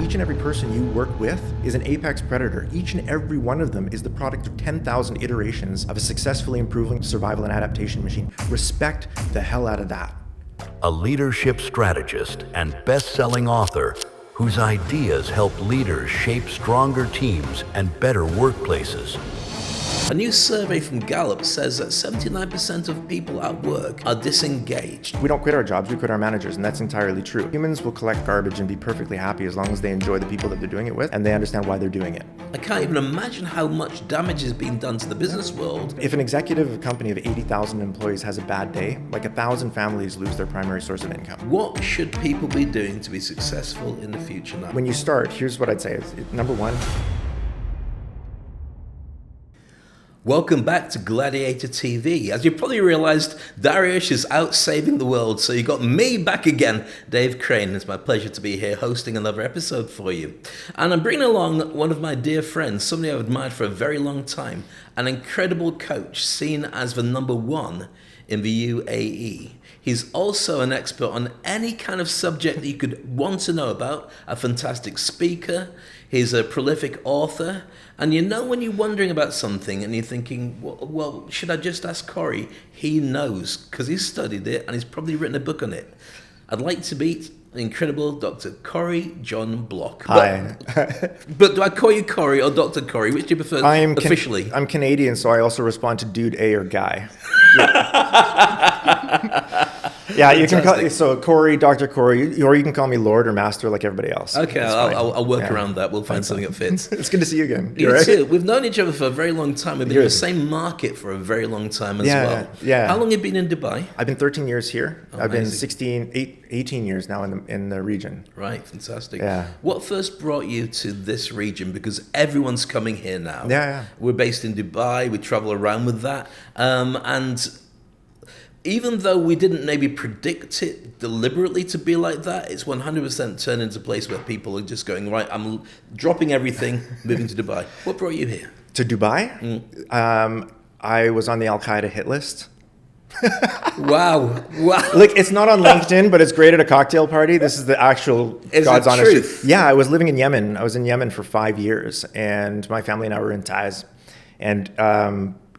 Each and every person you work with is an apex predator. Each and every one of them is the product of 10,000 iterations of a successfully improving survival and adaptation machine. Respect the hell out of that. A leadership strategist and best-selling author whose ideas help leaders shape stronger teams and better workplaces. A new survey from Gallup says that 79% of people at work are disengaged. We don't quit our jobs, we quit our managers, and that's entirely true. Humans will collect garbage and be perfectly happy as long as they enjoy the people that they're doing it with and they understand why they're doing it. I can't even imagine how much damage is being done to the business world. If an executive of a company of 80,000 employees has a bad day, like 1,000 families lose their primary source of income. What should people be doing to be successful in the future now? When you start, here's what I'd say. Number one, welcome back to Gladiator TV. As you probably realized, Dariush is out saving the world, so you got me back again, Dave Crane. It's my pleasure to be here hosting another episode for you. And I'm bringing along one of my dear friends, somebody I've admired for a very long time, an incredible coach seen as the #1 in the UAE. He's also an expert on any kind of subject that you could want to know about, a fantastic speaker. He's a prolific author. And you know when you're wondering about something and you're thinking, well, should I just ask Corrie? He knows, because he's studied it and he's probably written a book on it. I'd like to meet the incredible Dr. Corrie John Block. Hi. But do I call you Corrie or Dr. Corrie? Which do you prefer officially? I'm Canadian, so I also respond to dude, A, or guy. Yeah, you can call so Corrie, Dr. Corrie, or you can call me Lord or Master like everybody else. Okay, I'll work around that. We'll find something that fits. It's good to see you again. You too. We've known each other for a very long time. We've been in the same market for a very long time as well. Yeah. How long have you been in Dubai? I've been 13 years here. Oh, I've been amazing. 18 years now in the region. Right, fantastic. Yeah. What first brought you to this region? Because everyone's coming here now. Yeah. We're based in Dubai. We travel around with that. And even though we didn't maybe predict it deliberately to be like that, it's 100% turned into a place where people are just going, right, I'm dropping everything, moving to Dubai. What brought you here? To Dubai? I was on the Al-Qaeda hit list. Wow. Like, it's not on LinkedIn, but it's great at a cocktail party. This is the actual God's honest truth. Yeah, I was living in Yemen. I was in Yemen for 5 years, and my family and I were in Taiz. And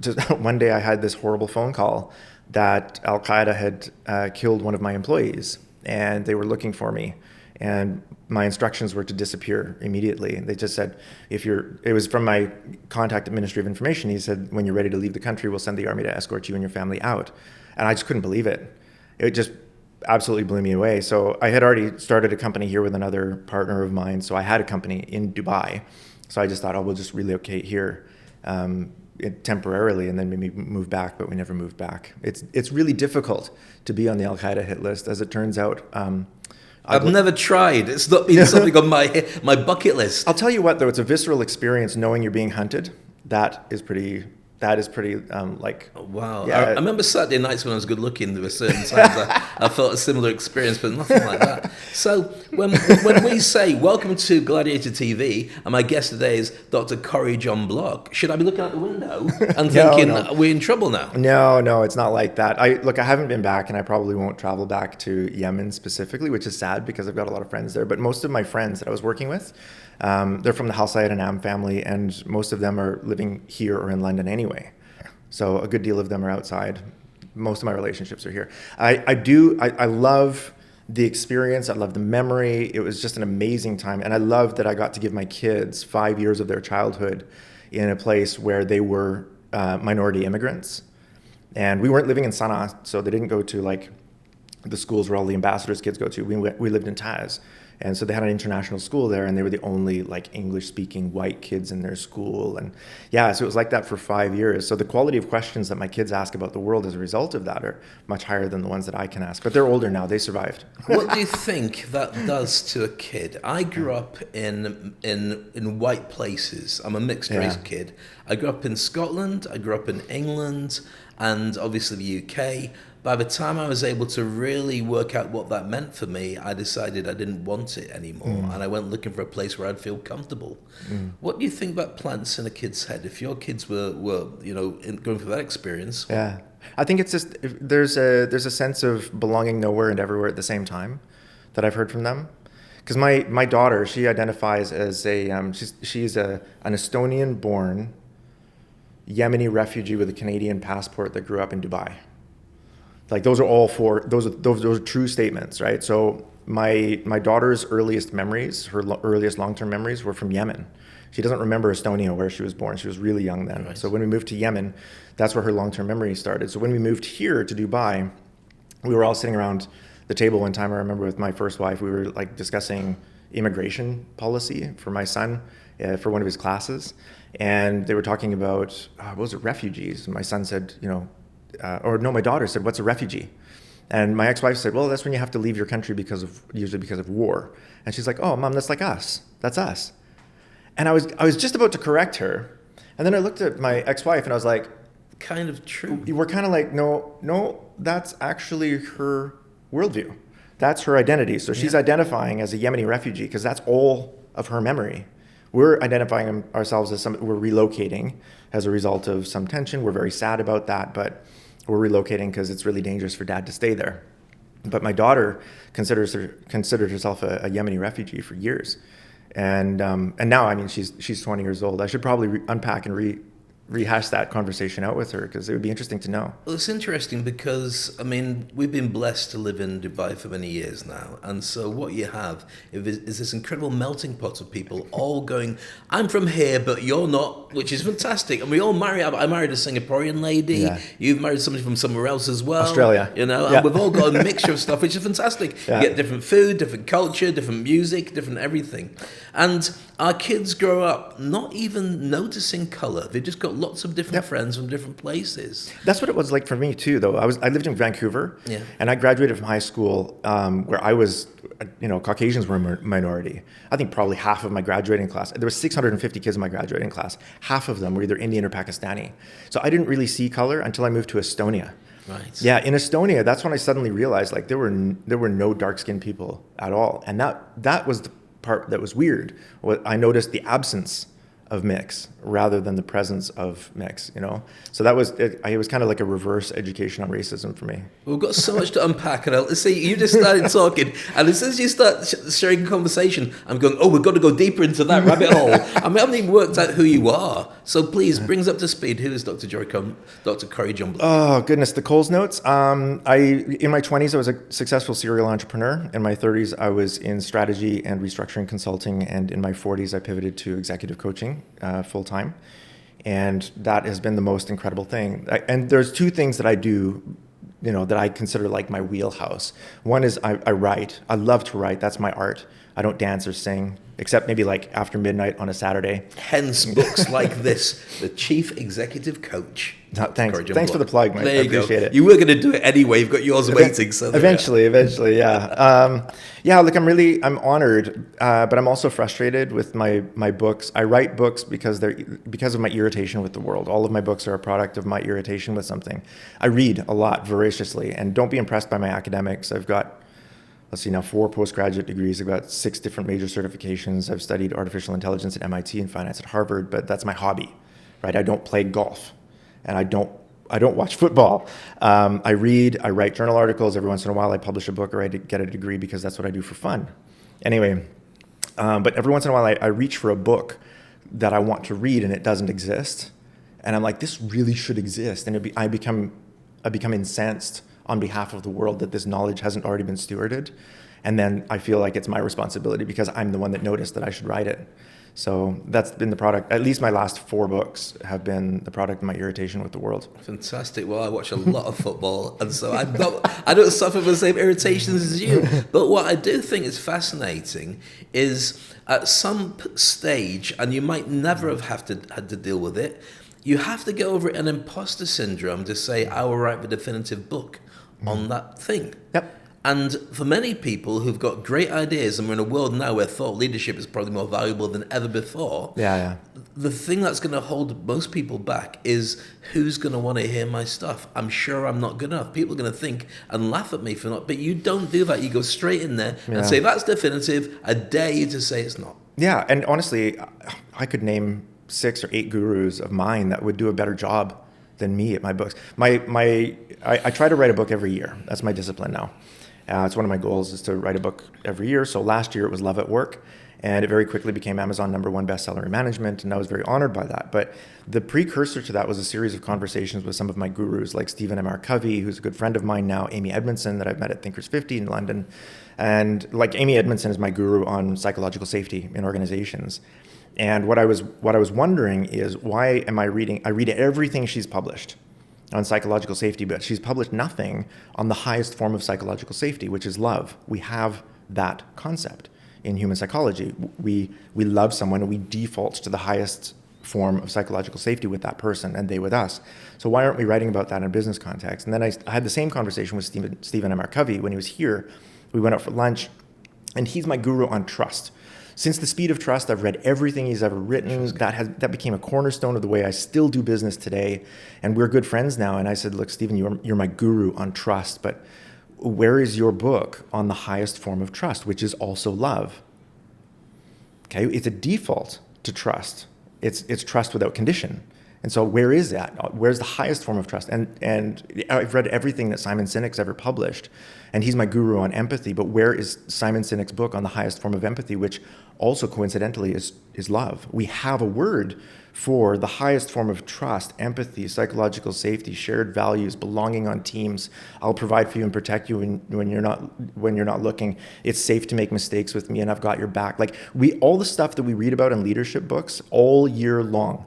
just one day I had this horrible phone call that Al-Qaeda had killed one of my employees, and they were looking for me. And my instructions were to disappear immediately. They just said, it was from my contact at Ministry of Information. He said, when you're ready to leave the country, we'll send the army to escort you and your family out. And I just couldn't believe it. It just absolutely blew me away. So I had already started a company here with another partner of mine. So I had a company in Dubai. So I just thought, we'll just relocate here temporarily and then maybe move back, but we never moved back. It's really difficult to be on the Al-Qaeda hit list, as it turns out. I've never tried. It's not been something on my bucket list. I'll tell you what, though, it's a visceral experience knowing you're being hunted. That is pretty Wow. Yeah. I remember Saturday nights when I was good looking, there were certain times I felt a similar experience, but nothing like that. So when we say, welcome to Gladiator TV, and my guest today is Dr. Corrie John Block, should I be looking out the window and thinking, we're in trouble now? No, it's not like that. I haven't been back, and I probably won't travel back to Yemen specifically, which is sad because I've got a lot of friends there. But most of my friends that I was working with, they're from the Al Sayed and Am family, and most of them are living here or in London anyway. So a good deal of them are outside. Most of my relationships are here. I love the experience. I love the memory. It was just an amazing time. And I love that I got to give my kids 5 years of their childhood in a place where they were minority immigrants. And we weren't living in Sana'a, so they didn't go to like the schools where all the ambassadors' kids go to. We lived in Taiz. And so they had an international school there, and they were the only like English-speaking white kids in their school. And yeah, so it was like that for 5 years. So the quality of questions that my kids ask about the world as a result of that are much higher than the ones that I can ask. But they're older now; they survived. What do you think that does to a kid? I grew up in white places. I'm a mixed race kid. I grew up in Scotland. I grew up in England, and obviously the UK. By the time I was able to really work out what that meant for me, I decided I didn't want it anymore. And I went looking for a place where I'd feel comfortable. What do you think that plants in a kid's head? If your kids were going through that experience? Yeah, I think it's just, there's a sense of belonging nowhere and everywhere at the same time that I've heard from them. Because my daughter, she identifies as she's an Estonian-born Yemeni refugee with a Canadian passport that grew up in Dubai. Like those are all four. Those are true statements, right? So my daughter's earliest memories, earliest long-term memories, were from Yemen. She doesn't remember Estonia, where she was born. She was really young then. Right. So when we moved to Yemen, that's where her long-term memory started. So when we moved here to Dubai, we were all sitting around the table one time. I remember with my first wife, we were like discussing immigration policy for my son for one of his classes, and they were talking about what was it, refugees. And my son said, my daughter said, "What's a refugee?" And my ex-wife said, "Well, that's when you have to leave your country usually because of war." And she's like, "Oh, Mom, that's like us. That's us." And I was just about to correct her, and then I looked at my ex-wife and I was like, kind of true. We're kind of like, no, that's actually her worldview. That's her identity. So she's identifying as a Yemeni refugee because that's all of her memory. We're identifying ourselves as we're relocating as a result of some tension. We're very sad about that, but we're relocating because it's really dangerous for Dad to stay there. But my daughter considered herself a Yemeni refugee for years. And now, I mean, she's 20 years old. I should probably unpack and rehash that conversation out with her because it would be interesting to know. Well, it's interesting because, I mean, we've been blessed to live in Dubai for many years now. And so what you have is this incredible melting pot of people all going, I'm from here, but you're not, which is fantastic. And we all marry. I married a Singaporean lady. Yeah. You've married somebody from somewhere else as well. Australia. And we've all got a mixture of stuff, which is fantastic. Yeah. You get different food, different culture, different music, different everything. And our kids grow up not even noticing color. They've just got lots of different friends from different places. That's what it was like for me too, though. I lived in Vancouver, and I graduated from high school where I was, Caucasians were a minority. I think probably half of my graduating class, there were 650 kids in my graduating class. Half of them were either Indian or Pakistani. So I didn't really see color until I moved to Estonia. Right. Yeah, in Estonia, that's when I suddenly realized like there were no dark-skinned people at all, and that was the part that was weird. I noticed the absence of mix rather than the presence of mix, So that was it. It was kind of like a reverse education on racism for me. We've got so much to unpack, and let's see, you just started talking, and as soon as you start sharing a conversation, I'm going, we've got to go deeper into that rabbit hole. I haven't even worked out who you are. So please, bring us up to speed. Who is Dr. Corrie Block? Oh, goodness, the Coles Notes. In my 20s, I was a successful serial entrepreneur. In my 30s, I was in strategy and restructuring consulting, and in my 40s, I pivoted to executive coaching full-time. And that has been the most incredible thing. And there's two things that I do, that I consider like my wheelhouse. One is I write. I love to write. That's my art. I don't dance or sing, except maybe like after midnight on a Saturday. Hence books like this, The Chief Executive Coach. No, thanks for the plug, Mike. I appreciate it. You were going to do it anyway. You've got yours waiting. So eventually, yeah. Look, I'm honored, but I'm also frustrated with my books. I write books because of my irritation with the world. All of my books are a product of my irritation with something. I read a lot voraciously, and don't be impressed by my academics. I've got, 4 postgraduate degrees. I've got 6 different major certifications. I've studied artificial intelligence at MIT and finance at Harvard, but that's my hobby, right? I don't play golf, and I don't watch football. I read, I write journal articles. Every once in a while I publish a book or I get a degree because that's what I do for fun. Anyway, but every once in a while I reach for a book that I want to read and it doesn't exist. And I'm like, this really should exist. And I become incensed on behalf of the world that this knowledge hasn't already been stewarded. And then I feel like it's my responsibility because I'm the one that noticed that I should write it. So that's been the product. At least my last 4 books have been the product of my irritation with the world. Fantastic. Well, I watch a lot of football, and so I don't suffer from the same irritations as you. But what I do think is fascinating is at some stage, and you might never have had to deal with it, you have to go over an imposter syndrome to say, I will write the definitive book on that thing. Yep. And for many people who've got great ideas, and we're in a world now where thought leadership is probably more valuable than ever before, the thing that's going to hold most people back is who's going to want to hear my stuff? I'm sure I'm not good enough. People are going to think and laugh at me for not, but you don't do that. You go straight in there and say, that's definitive. I dare you to say it's not. Yeah, and honestly, I could name 6 or 8 gurus of mine that would do a better job than me at my books. I try to write a book every year. That's my discipline now. It's one of my goals is to write a book every year. So last year it was Love at Work, and it very quickly became Amazon #1 bestseller in management, and I was very honored by that. But the precursor to that was a series of conversations with some of my gurus, like Stephen M. R. Covey, who's a good friend of mine now, Amy Edmondson, that I've met at Thinkers 50 in London. And like Amy Edmondson is my guru on psychological safety in organizations. And what I was wondering is, why am I read everything she's published on psychological safety, but she's published nothing on the highest form of psychological safety, which is love. We have that concept in human psychology. We love someone and we default to the highest form of psychological safety with that person and they with us. So why aren't we writing about that in a business context? And then I had the same conversation with Stephen M. R. Covey when he was here. We went out for lunch, and he's my guru on trust. Since The Speed of Trust, I've read everything he's ever written. That became a cornerstone of the way I still do business today. And we're good friends now. And I said, look, Stephen, you're my guru on trust, but where is your book on the highest form of trust, which is also love? Okay, it's a default to trust. It's trust without condition. And so where is that? Where's the highest form of trust? And I've read everything that Simon Sinek's ever published, and he's my guru on empathy, but where is Simon Sinek's book on the highest form of empathy, which also coincidentally is love? We have a word for the highest form of trust, empathy, psychological safety, shared values, belonging on teams. I'll provide for you and protect you when you're not looking. It's safe to make mistakes with me, and I've got your back. Like all the stuff that we read about in leadership books all year long.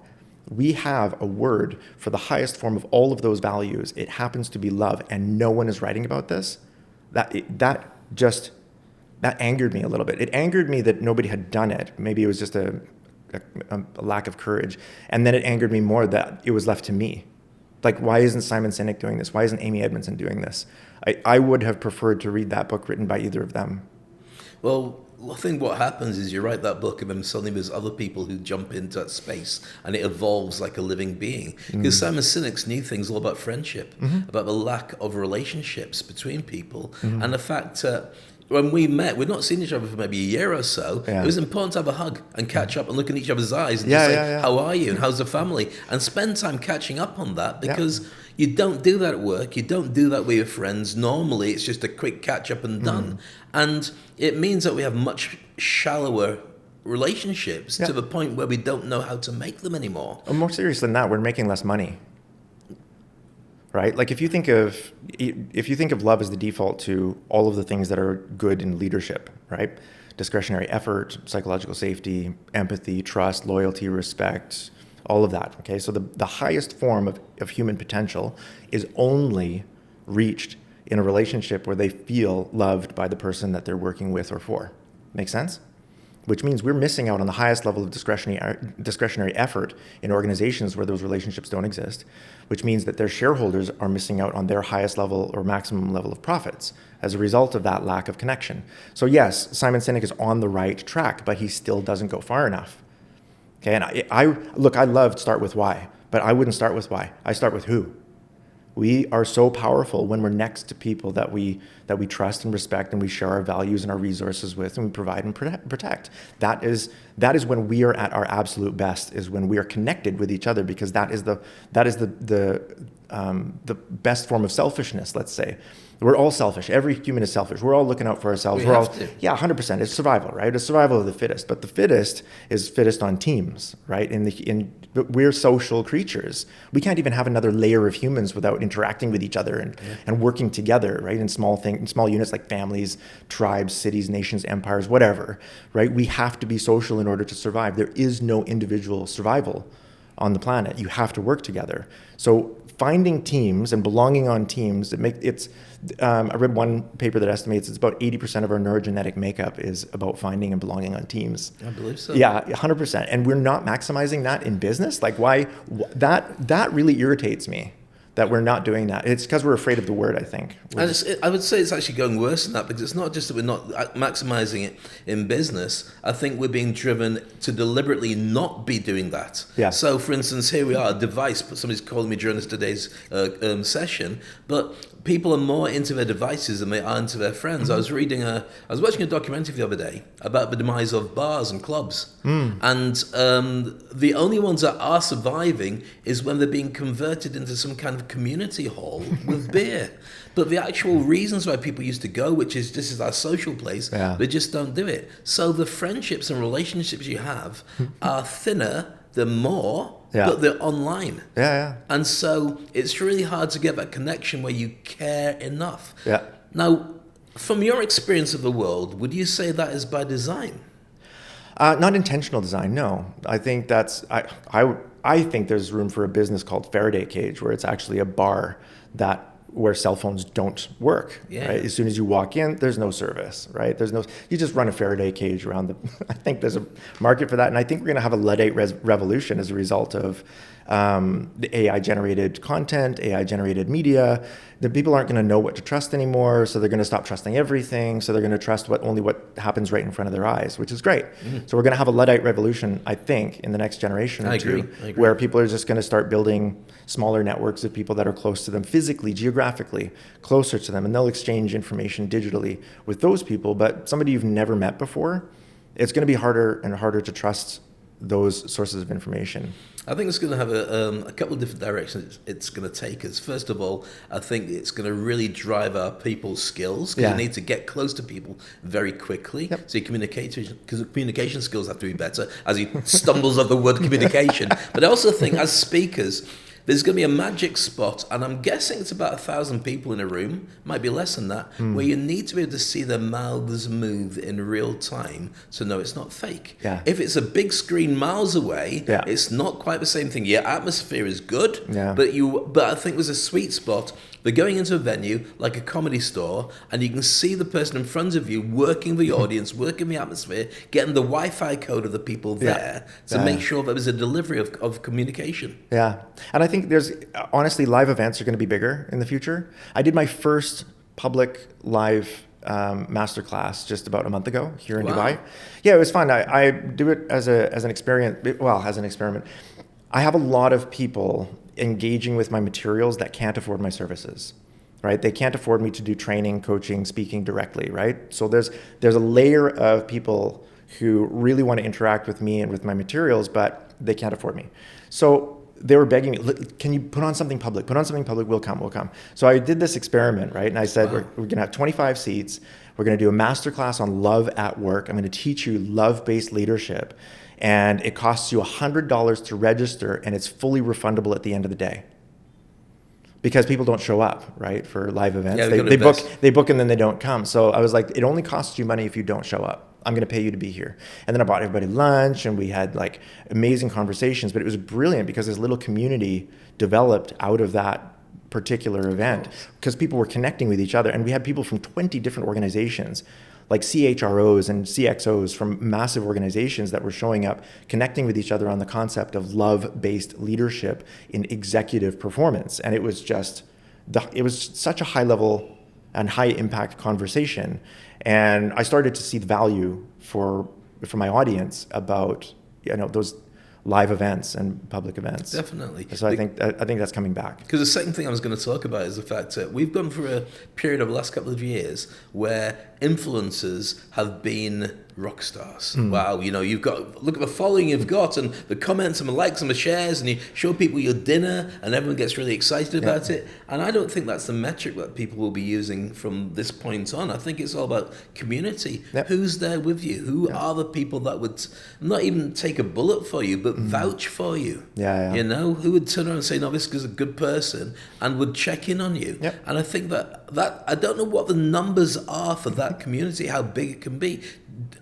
We have a word for the highest form of all of those values. It happens to be love, and no one is writing about this. That angered me a little bit. It angered me that nobody had done it. Maybe it was just a lack of courage. And then it angered me more that it was left to me. Like, why isn't Simon Sinek doing this? Why isn't Amy Edmondson doing this? I would have preferred to read that book written by either of them. Well, I think what happens is you write that book and then suddenly there's other people who jump into that space and it evolves like a living being. Because Simon Sinek's new thing's all about friendship, about the lack of relationships between people, and the fact that when we met, we'd not seen each other for maybe a year or so. Yeah. It was important to have a hug and catch up and look in each other's eyes and just say, how are you and how's the family? And spend time catching up on that, because you don't do that at work. You don't do that with your friends. Normally, it's just a quick catch up and done. And it means that we have much shallower relationships to the point where we don't know how to make them anymore. More serious than that, we're making less money. Right? Like if you think of love as the default to all of the things that are good in leadership, right? Discretionary effort, psychological safety, empathy, trust, loyalty, respect, all of that. Okay, so the highest form of human potential is only reached in a relationship where they feel loved by the person that they're working with or for. Make sense? Which means we're missing out on the highest level of discretionary effort in organizations where those relationships don't exist, which means that their shareholders are missing out on their highest level or maximum level of profits as a result of that lack of connection. So yes, Simon Sinek is on the right track, but he still doesn't go far enough. Okay, and I love start with why, but I wouldn't start with why. I start with who. We are so powerful when we're next to people that we trust and respect, and we share our values and our resources with, and we provide and protect. That is when we are at our absolute best, is when we are connected with each other, because that is the best form of selfishness. Let's say we're all selfish. Every human is selfish. We're all looking out for ourselves. We have to. Yeah, 100%. It's survival, right? It's survival of the fittest. But the fittest is fittest on teams, right? We're social creatures. We can't even have another layer of humans without interacting with each other and working together, right? In small units like families, tribes, cities, nations, empires, whatever, right? We have to be social in order to survive. There is no individual survival on the planet. You have to work together. So finding teams and belonging on teams, I read one paper that estimates it's about 80% of our neurogenetic makeup is about finding and belonging on teams. I believe so. Yeah, 100%. And we're not maximizing that in business. Like that really irritates me, that we're not doing that. It's because we're afraid of the word, I think. I would say it's actually going worse than that, because it's not just that we're not maximizing it in business. I think we're being driven to deliberately not be doing that. Yeah. So, for instance, here we are, a device, but somebody's calling me during today's session, but people are more into their devices than they are into their friends. Mm-hmm. I was watching a documentary the other day about the demise of bars and clubs. And the only ones that are surviving is when they're being converted into some kind of community hall with beer. But the actual reasons why people used to go, which is this is our social place, they just don't do it. So the friendships and relationships you have are thinner, they're more, but they're online. And so it's really hard to get that connection where you care enough. Now, from your experience of the world, would you say that is by design? Not intentional design, no. I think that's I think there's room for a business called Faraday Cage, where it's actually a bar where cell phones don't work. Right? As soon as you walk in, there's no service, right? You just run a Faraday cage around I think there's a market for that, and I think we're going to have a Luddite revolution as a result of the AI-generated content, AI-generated media. The people aren't going to know what to trust anymore, so they're going to stop trusting everything. So they're going to trust only what happens right in front of their eyes, which is great. So we're going to have a Luddite revolution, I think, in the next generation or two, where people are just going to start building smaller networks of people that are close to them physically, geographically, closer to them, and they'll exchange information digitally with those people. But somebody you've never met before, it's going to be harder and harder to trust those sources of information. I think it's going to have a couple of different directions it's going to take us. First of all, I think it's going to really drive our people's skills, because you need to get close to people very quickly. So your communication skills have to be better, as he stumbles over the word communication. But I also think as speakers, there's going to be a magic spot, and I'm guessing it's about 1,000 people in a room, might be less than that, where you need to be able to see their mouths move in real time to know it's not fake. If it's a big screen miles away, it's not quite the same thing. Your atmosphere is good, but I think there's a sweet spot. They're going into a venue like a comedy store, and you can see the person in front of you working the audience, working the atmosphere, getting the Wi-Fi code of the people there to make sure that there's a delivery of communication. And I think honestly, live events are going to be bigger in the future. I did my first public live masterclass just about a month ago here in Dubai. It was fun. I do it as an experiment. Well, as an experiment. I have a lot of people engaging with my materials that can't afford my services, right? They can't afford me to do training, coaching, speaking directly, right? So there's a layer of people who really want to interact with me and with my materials, but they can't afford me. So they were begging me, can you put on something public? Put on something public, we'll come. So I did this experiment, right? And I said, we're going to have 25 seats. We're going to do a masterclass on love at work. I'm going to teach you love-based leadership. And it costs you $100 to register, and it's fully refundable at the end of the day. Because people don't show up, right, for live events. They book and then they don't come. So I was like, it only costs you money if you don't show up. I'm going to pay you to be here. And then I bought everybody lunch, and we had like amazing conversations. But it was brilliant because this little community developed out of that particular event, because people were connecting with each other. And we had people from 20 different organizations, like CHROs and CXOs from massive organizations that were showing up, connecting with each other on the concept of love-based leadership in executive performance. And it was such a high level and high impact conversation. And I started to see the value for my audience about, those live events and public events. Definitely. So I think that's coming back. Because the second thing I was going to talk about is the fact that we've gone through a period of the last couple of years where influencers have been rock stars. Wow, you've got, look at the following you've got, and the comments and the likes and the shares, and you show people your dinner and everyone gets really excited about it. And I don't think that's the metric that people will be using from this point on. I think it's all about community. Who's there with you? Who are the people that would not even take a bullet for you, but vouch for you? Who would turn around and say, no, this is a good person, and would check in on you. And I think that I don't know what the numbers are for that community, how big it can be.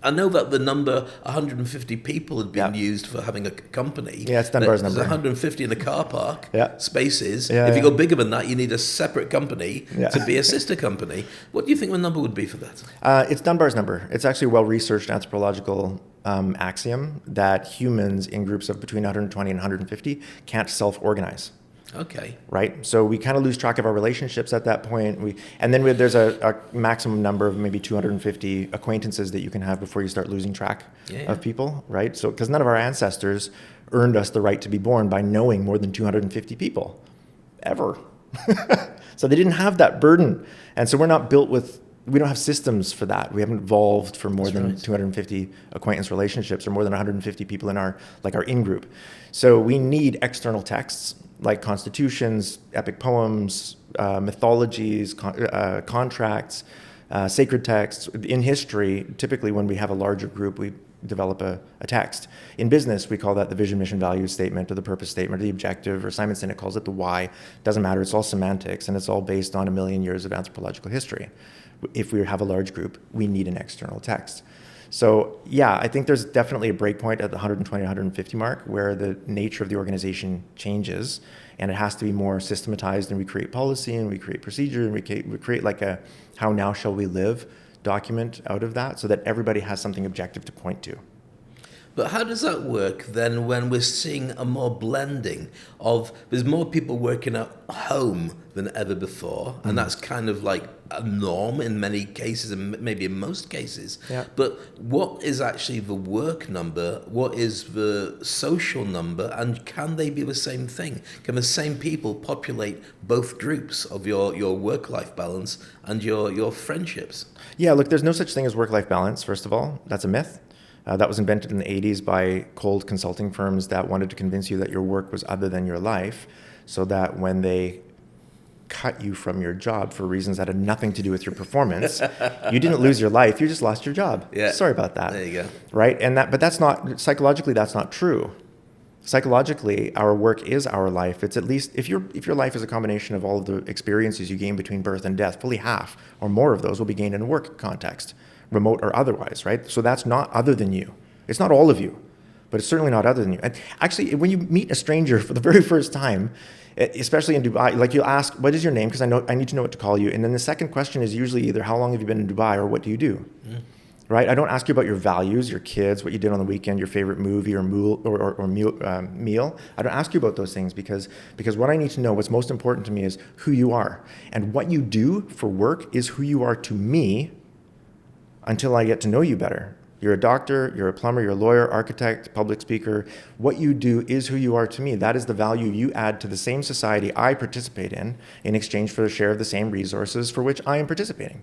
I know that the number 150 people had been used for having a company. It's Dunbar's number. There's 150 in the car park spaces. If you go bigger than that, you need a separate company to be a sister company. What do you think the number would be for that? It's Dunbar's number. It's actually a well-researched anthropological axiom that humans in groups of between 120 and 150 can't self-organize. Okay. Right. So we kind of lose track of our relationships at that point. There's a maximum number of maybe 250 acquaintances that you can have before you start losing track of people. Right. So because none of our ancestors earned us the right to be born by knowing more than 250 people ever. So they didn't have that burden. And so we're not built with we don't have systems for that. We haven't evolved for more than right. 250 acquaintance relationships or more than 150 people in our in-group. So we need external texts like constitutions, epic poems, mythologies, contracts, sacred texts. In history, typically when we have a larger group, we develop a text. In business, we call that the vision, mission, value statement, or the purpose statement, or the objective, or Simon Sinek calls it the why. Doesn't matter, it's all semantics, and it's all based on 1 million years of anthropological history. If we have a large group, we need an external text. So yeah, I think there's definitely a breakpoint at the 120, 150 mark where the nature of the organization changes, and it has to be more systematized, and we create policy, and we create procedure, and we create like a how now shall we live document out of that so that everybody has something objective to point to. But how does that work then when we're seeing a more blending of, there's more people working at home than ever before, and that's kind of like a norm in many cases and maybe in most cases. Yeah. But what is actually the work number? What is the social number? And can they be the same thing? Can the same people populate both groups of your work-life balance and your friendships? Yeah, look, there's no such thing as work-life balance, first of all. That's a myth. That was invented in the 80s by cold consulting firms that wanted to convince you that your work was other than your life, so that when they cut you from your job for reasons that had nothing to do with your performance, you didn't lose your life, you just lost your job. Yeah. Sorry about that. There you go. Right? But that's not, psychologically, that's not true. Psychologically, our work is our life. It's at least, if your life is a combination of all of the experiences you gain between birth and death, fully half or more of those will be gained in a work context, remote or otherwise, right? So that's not other than you. It's not all of you, but it's certainly not other than you. And actually, when you meet a stranger for the very first time, especially in Dubai, like you'll ask, what is your name? Because I need to know what to call you. And then the second question is usually either how long have you been in Dubai or what do you do? Right? I don't ask you about your values, your kids, what you did on the weekend, your favorite movie or meal. I don't ask you about those things because what I need to know, what's most important to me is who you are. And what you do for work is who you are to me until I get to know you better. You're a doctor, you're a plumber, you're a lawyer, architect, public speaker. What you do is who you are to me. That is the value you add to the same society I participate in exchange for a share of the same resources for which I am participating.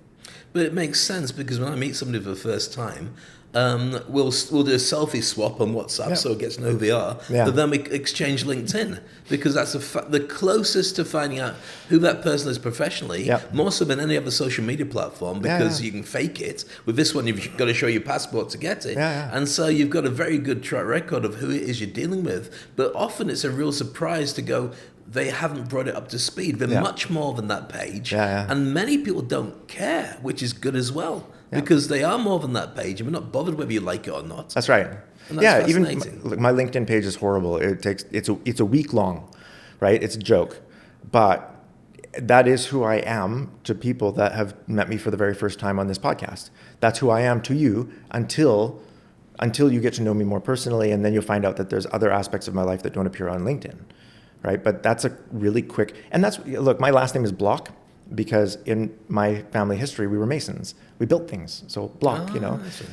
But it makes sense because when I meet somebody for the first time, we'll do a selfie swap on WhatsApp so it gets to know who they are. Yeah. But then we exchange LinkedIn because that's the closest to finding out who that person is professionally, more so than any other social media platform because you can fake it. With this one, you've got to show your passport to get it. And so you've got a very good track record of who it is you're dealing with. But often it's a real surprise to go, they haven't brought it up to speed. They're much more than that page. And many people don't care, which is good as well. Because they are more than that page, and we're not bothered whether you like it or not. That's right. And that's even fascinating. my LinkedIn page is horrible. It's a week long, right? It's a joke, but that is who I am to people that have met me for the very first time on this podcast. That's who I am to you until you get to know me more personally, and then you'll find out that there's other aspects of my life that don't appear on LinkedIn, right? But that's a really quick, and look, my last name is Block. Because in my family history, we were Masons. We built things. So Block,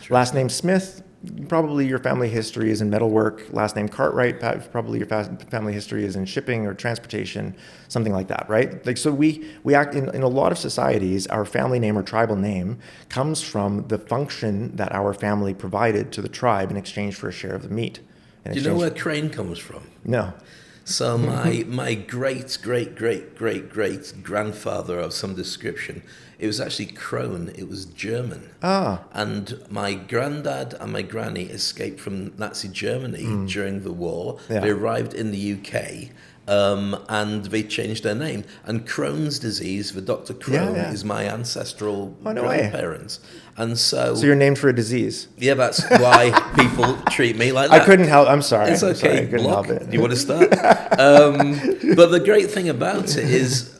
Last name Smith, probably your family history is in metalwork. Last name Cartwright, probably your family history is in shipping or transportation, something like that, right? Like, so we act in a lot of societies, our family name or tribal name comes from the function that our family provided to the tribe in exchange for a share of the meat. Do you know where Crane comes from? No. So my great grandfather of some description, it was actually Krone. It was German. And my granddad and my granny escaped from Nazi Germany during the war. They arrived in the UK. And they changed their name. And Crohn's disease, the Dr. Crohn, is my ancestral grandparents. And so you're named for a disease. Yeah, that's why people treat me like that. I couldn't help. I'm sorry. It's okay. I couldn't help it. Do you want to start? But the great thing about it is,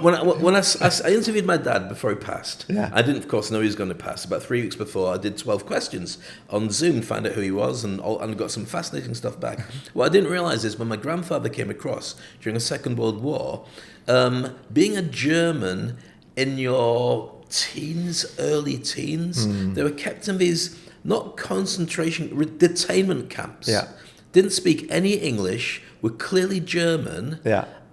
when I interviewed my dad before he passed, I didn't, of course, know he was going to pass. About 3 weeks before, I did 12 questions on Zoom, found out who he was, and got some fascinating stuff back. What I didn't realize is when my grandfather came across during the Second World War, being a German in your early teens, they were kept in these, not concentration, detainment camps. Didn't speak any English, were clearly German.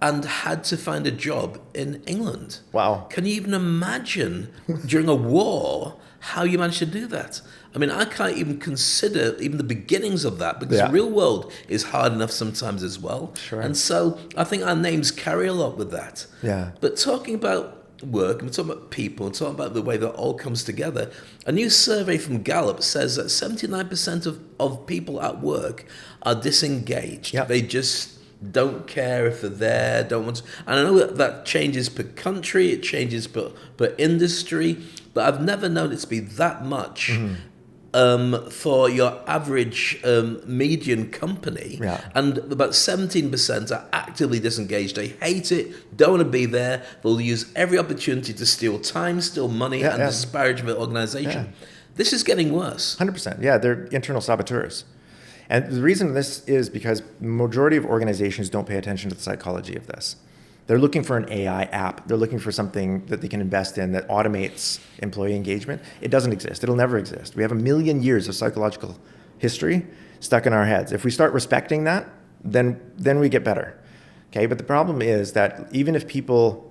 and had to find a job in England. Wow. Can you even imagine during a war how you managed to do that? I mean, I can't even consider even the beginnings of that, because the real world is hard enough sometimes as well. Sure. And so I think our names carry a lot with that. Yeah. But talking about work, and we're talking about people, and talking about the way that all comes together, a new survey from Gallup says that 79% of people at work are disengaged. Yeah. They just don't care if they're there, don't want to. And I know that changes per country, it changes per industry, but I've never known it to be that much for your average median company. Yeah. And about 17% are actively disengaged. They hate it, don't want to be there. They'll use every opportunity to steal time, steal money, and disparage their organization. Yeah. This is getting worse. 100%. Yeah, they're internal saboteurs. And the reason this is because the majority of organizations don't pay attention to the psychology of this. They're looking for an AI app. They're looking for something that they can invest in that automates employee engagement. It doesn't exist. It'll never exist. We have 1 million years of psychological history stuck in our heads. If we start respecting that, then we get better. Okay, but the problem is that even if people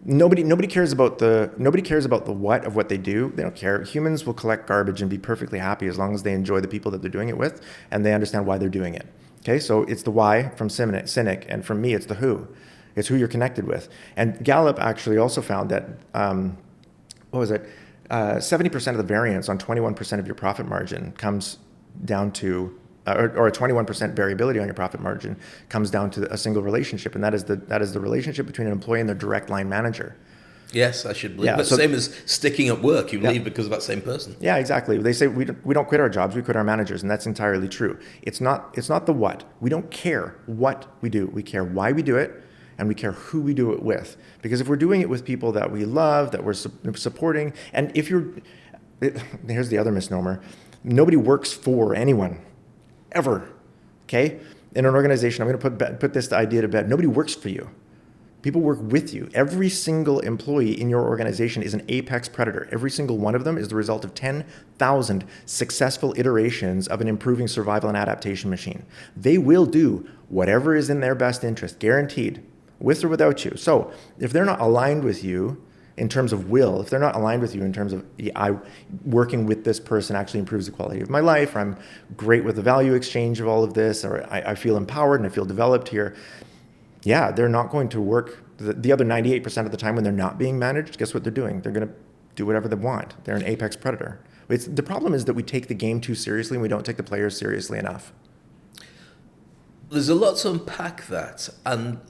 nobody cares about the what of what they do. They don't care. Humans will collect garbage and be perfectly happy as long as they enjoy the people that they're doing it with and they understand why they're doing it. Okay, so it's the why from Cynic, and from me it's the who. It's who you're connected with. And Gallup actually also found that 70% of the variance on 21% of your profit margin comes down to or a 21% variability on your profit margin comes down to a single relationship, and that is the relationship between an employee and their direct line manager. Yes, I should believe. Yeah, but so, same as sticking at work, you leave because of that same person. Yeah, exactly. They say we don't quit our jobs, we quit our managers, and that's entirely true. It's not the what. We don't care what we do. We care why we do it, and we care who we do it with. Because if we're doing it with people that we love, that we're supporting, and here's the other misnomer: nobody works for anyone. Ever, okay? In an organization, I'm going to put this idea to bed. Nobody works for you. People work with you. Every single employee in your organization is an apex predator. Every single one of them is the result of 10,000 successful iterations of an improving survival and adaptation machine. They will do whatever is in their best interest, guaranteed, with or without you. So if they're not aligned with you in terms of will, if they're not aligned with you in terms of working with this person actually improves the quality of my life, or I'm great with the value exchange of all of this, or I feel empowered and I feel developed here, yeah, they're not going to work. The other 98% of the time when they're not being managed, guess what they're doing? They're going to do whatever they want. They're an apex predator. The problem is that we take the game too seriously and we don't take the players seriously enough. There's a lot to unpack that, and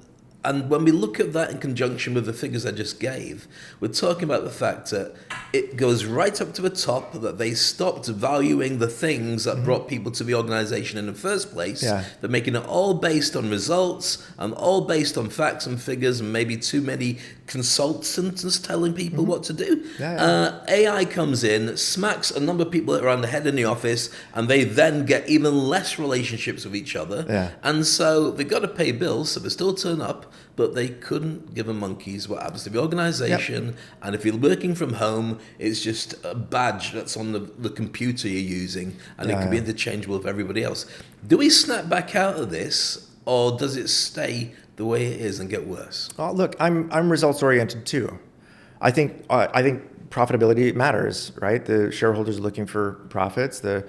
when we look at that in conjunction with the figures I just gave, we're talking about the fact that it goes right up to the top, that they stopped valuing the things that brought people to the organization in the first place. Yeah. They're making it all based on results and all based on facts and figures, and maybe too many consultants telling people what to do. AI comes in, smacks a number of people around the head in the office, and they then get even less relationships with each other. Yeah. And so they've got to pay bills, so they still turn up, but they couldn't give a monkeys what happens to the organization. Yep. And if you're working from home, it's just a badge that's on the computer you're using, and it can be interchangeable with everybody else. Do we snap back out of this, or does it stay the way it is and get worse? Oh, look, I'm results oriented too. I think profitability matters, right? The shareholders are looking for profits. The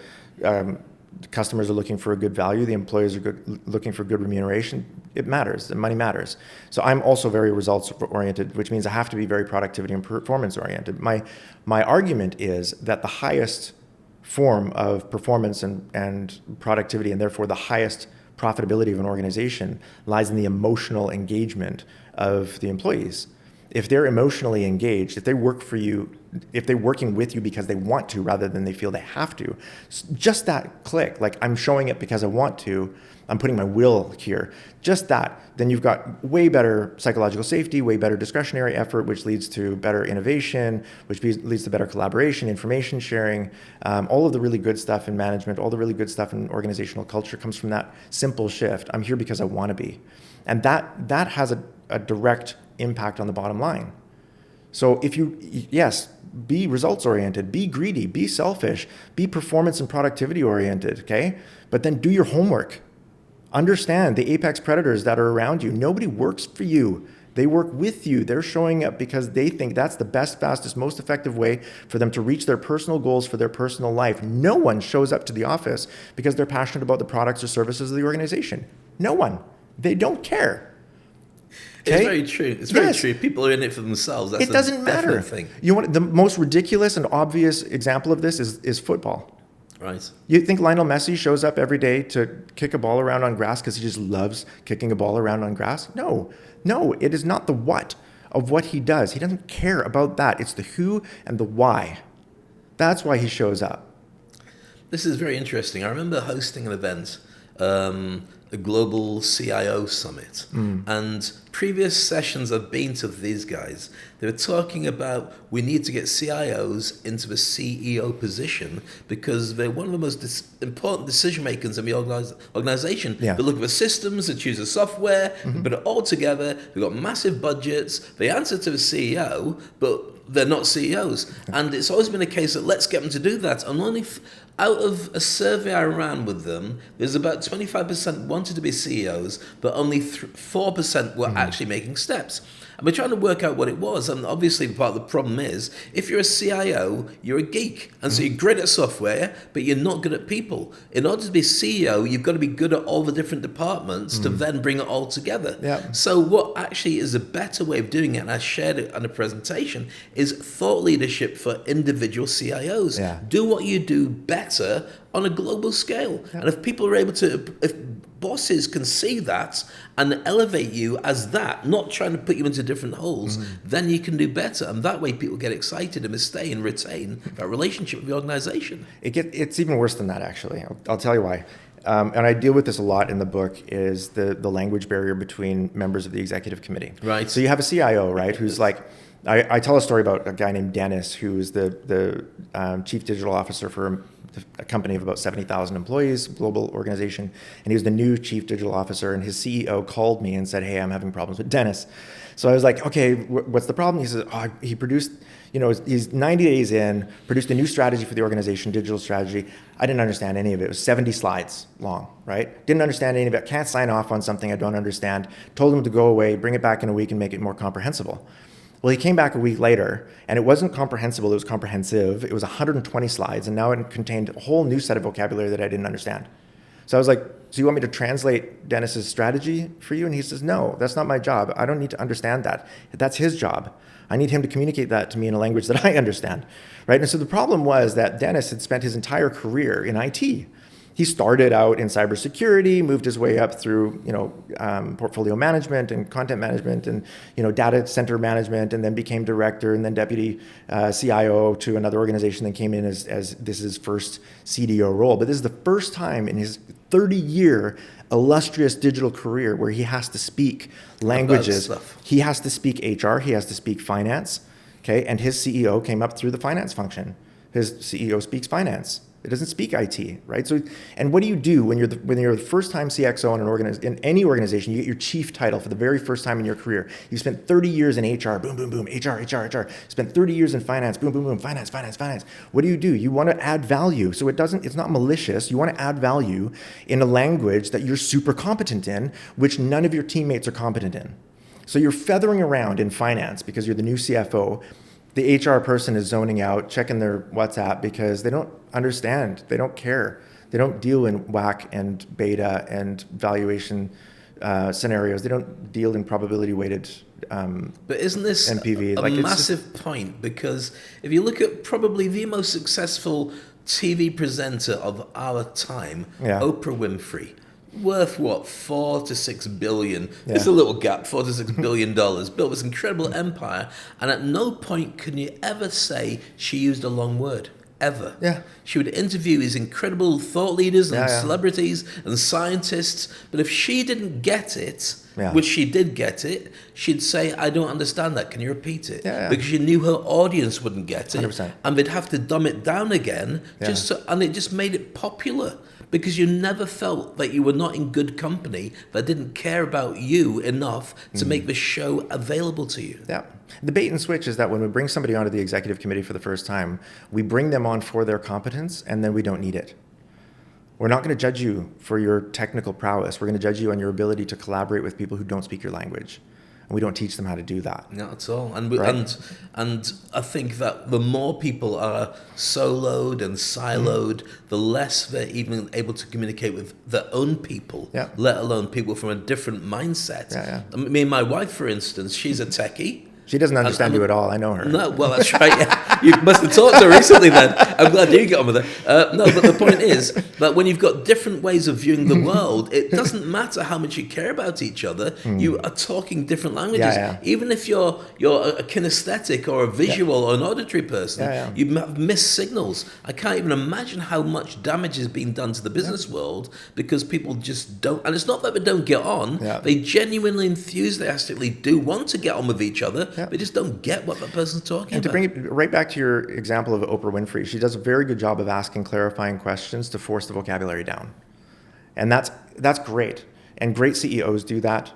customers are looking for a good value. The employees are looking for good remuneration. It matters. The money matters. So I'm also very results oriented, which means I have to be very productivity and performance oriented. My argument is that the highest form of performance and productivity, and therefore the highest profitability of an organization, lies in the emotional engagement of the employees. If they're emotionally engaged, if they work for you, if they're working with you because they want to rather than they feel they have to, just that click, like I'm showing it because I want to, I'm putting my will here, just that, then you've got way better psychological safety, way better discretionary effort, which leads to better innovation, which leads to better collaboration, information sharing, all of the really good stuff in management, all the really good stuff in organizational culture comes from that simple shift. I'm here because I want to be. And that has a direct impact on the bottom line. So if be results oriented, be greedy, be selfish, be performance and productivity oriented, okay? But then do your homework. Understand the apex predators that are around you. Nobody works for you. They work with you. They're showing up because they think that's the best, fastest, most effective way for them to reach their personal goals for their personal life. No one shows up to the office because they're passionate about the products or services of the organization. No one. They don't care. Okay? It's very true. It's very true. People are in it for themselves. That's it doesn't matter. Thing. You want the most ridiculous and obvious example of this is football. Right. You think Lionel Messi shows up every day to kick a ball around on grass because he just loves kicking a ball around on grass? No, it is not the what of what he does. He doesn't care about that. It's the who and the why. That's why he shows up. This is very interesting. I remember hosting an event, a global CIO summit, and previous sessions I've been to these guys, they were talking about we need to get CIOs into the CEO position because they're one of the most important decision makers in the organization. Yeah. They look at the systems, they choose the software, they put it all together, they've got massive budgets, they answer to the CEO, but they're not CEOs. And it's always been a case that let's get them to do that. And only out of a survey I ran with them, there's about 25% wanted to be CEOs, but only 4% were actually making steps. And we're trying to work out what it was. And obviously part of the problem is, if you're a CIO, you're a geek. And so you're great at software, but you're not good at people. In order to be CEO, you've got to be good at all the different departments to then bring it all together. Yeah. So what actually is a better way of doing it, and I shared it on a presentation, is thought leadership for individual CIOs. Yeah. Do what you do better on a global scale. Yeah. And if people are able to, if bosses can see that and elevate you as that, not trying to put you into different holes, then you can do better. And that way people get excited and they stay and retain that relationship with the organization. It's even worse than that, actually. I'll tell you why. And I deal with this a lot in the book, is the language barrier between members of the executive committee. Right. So you have a CIO, right, who's like, I tell a story about a guy named Dennis, who's the chief digital officer for a company of about 70,000 employees, global organization, and he was the new chief digital officer, and his CEO called me and said, hey, I'm having problems with Dennis. So I was like, okay, what's the problem? He says, he produced, he's 90 days in, produced a new strategy for the organization, digital strategy. I didn't understand any of it. It was 70 slides long, right? Didn't understand any of it. Can't sign off on something I don't understand. Told him to go away, bring it back in a week and make it more comprehensible. Well, he came back a week later, and it wasn't comprehensible, it was comprehensive. It was 120 slides, and now it contained a whole new set of vocabulary that I didn't understand. So I was like, so you want me to translate Dennis's strategy for you? And he says, no, that's not my job. I don't need to understand that. That's his job. I need him to communicate that to me in a language that I understand, right? And so the problem was that Dennis had spent his entire career in IT. He started out in cybersecurity, moved his way up through, portfolio management and content management and, data center management, and then became director and then deputy CIO to another organization that came in as this is his first CDO role. But this is the first time in his 30-year illustrious digital career where he has to speak languages. He has to speak HR, he has to speak finance, okay? And his CEO came up through the finance function. His CEO speaks finance. It doesn't speak IT, right? So, and what do you do when you're the first time CXO in any organization? You get your chief title for the very first time in your career. You spent 30 years in HR, boom, boom, boom, HR. Spent 30 years in finance, boom, boom, boom, finance. What do? You want to add value. So it's not malicious. You want to add value in a language that you're super competent in, which none of your teammates are competent in. So you're feathering around in finance because you're the new CFO. The HR person is zoning out, checking their WhatsApp because they don't understand. They don't care. They don't deal in WAC and beta and valuation scenarios. They don't deal in probability weighted But isn't this NPV. a massive point? Because if you look at probably the most successful TV presenter of our time, Oprah Winfrey, worth what, $4 to $6 billion. Yeah. It's a little gap, $4 to $6 billion. Built this incredible empire, and at no point can you ever say she used a long word. Ever. Yeah. She would interview these incredible thought leaders and celebrities and scientists, but if she didn't get it, which she did get it, she'd say, I don't understand that. Can you repeat it? Because she knew her audience wouldn't get it. 100%. And they'd have to dumb it down again, and it just made it popular. Because you never felt that you were not in good company, that didn't care about you enough to make the show available to you. Yeah. The bait and switch is that when we bring somebody onto the executive committee for the first time, we bring them on for their competence, and then we don't need it. We're not going to judge you for your technical prowess. We're going to judge you on your ability to collaborate with people who don't speak your language. And we don't teach them how to do that. Not at all. And Right? and I think that the more people are soloed and siloed, the less they're even able to communicate with their own people, Yeah. let alone people from a different mindset. Yeah. I mean, my wife, for instance, she's a techie. She doesn't understand you at all. I know her. No, well, that's right. Yeah. You must have talked to her recently then. I'm glad you get on with her. No, but the point is that when you've got different ways of viewing the world, it doesn't matter how much you care about each other. You are talking different languages. Yeah. Even if you're a kinesthetic or a visual or an auditory person, you have missed signals. I can't even imagine how much damage is being done to the business world because people just don't. And it's not that they don't get on. Yeah. They genuinely, enthusiastically do want to get on with each other. Yeah. They just don't get what that person's talking And about. to bring it right back to your example of Oprah Winfrey, she does a very good job of asking clarifying questions to force the vocabulary down. And that's great. And great CEOs do that.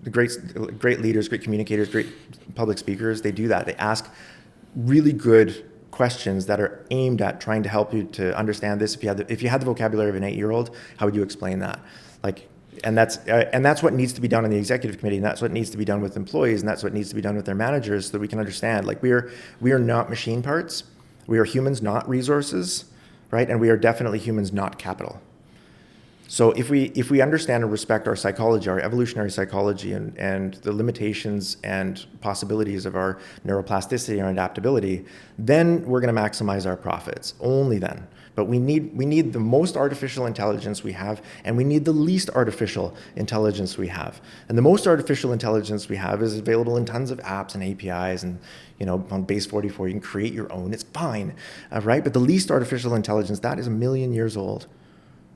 Great leaders, great communicators, great public speakers, they do that. They ask really good questions that are aimed at trying to help you to understand this. If you had the vocabulary of an 8-year-old, how would you explain that? And that's what needs to be done in the executive committee, and that's what needs to be done with employees, and that's what needs to be done with their managers, so that we can understand. We are not machine parts. We are humans, not resources, right? And we are definitely humans, not capital. So if we understand and respect our psychology, our evolutionary psychology, and the limitations and possibilities of our neuroplasticity and adaptability, then we're going to maximize our profits. Only then. But we need the most artificial intelligence we have, and we need the least artificial intelligence we have. And the most artificial intelligence we have is available in tons of apps and APIs, and on Base 44 you can create your own. It's fine, right? But the least artificial intelligence, that is 1 million years old.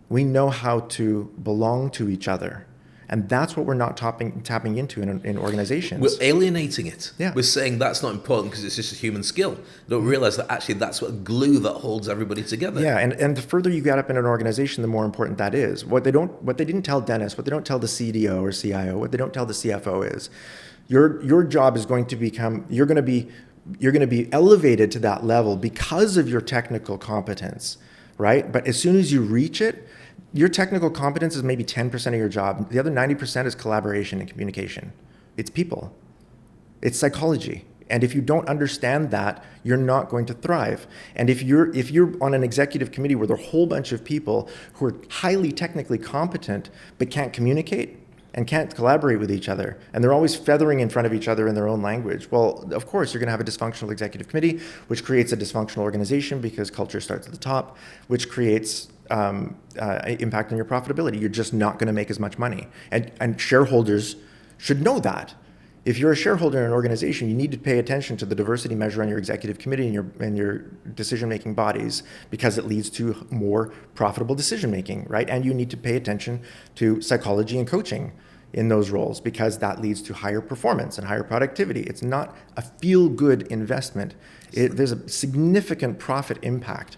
We know how to belong to each other. And that's what we're not tapping into in organizations. We're alienating it. Yeah. We're saying that's not important because it's just a human skill. Don't realize that actually that's what glue that holds everybody together. Yeah, and the further you get up in an organization, the more important that is. What they didn't tell Dennis, what they don't tell the CDO or CIO, what they don't tell the CFO is, your job is going to become, you're going to be elevated to that level because of your technical competence, right? But as soon as you reach it, your technical competence is maybe 10% of your job. The other 90% is collaboration and communication. It's people. It's psychology. And if you don't understand that, you're not going to thrive. And if you're on an executive committee where there are a whole bunch of people who are highly technically competent but can't communicate and can't collaborate with each other, and they're always feathering in front of each other in their own language, well, of course, you're going to have a dysfunctional executive committee, which creates a dysfunctional organization because culture starts at the top, which creates impact on your profitability. You're just not going to make as much money. And shareholders should know that. If you're a shareholder in an organization, you need to pay attention to the diversity measure on your executive committee and your decision-making bodies, because it leads to more profitable decision-making, right? And you need to pay attention to psychology and coaching in those roles, because that leads to higher performance and higher productivity. It's not a feel-good investment. There's a significant profit impact.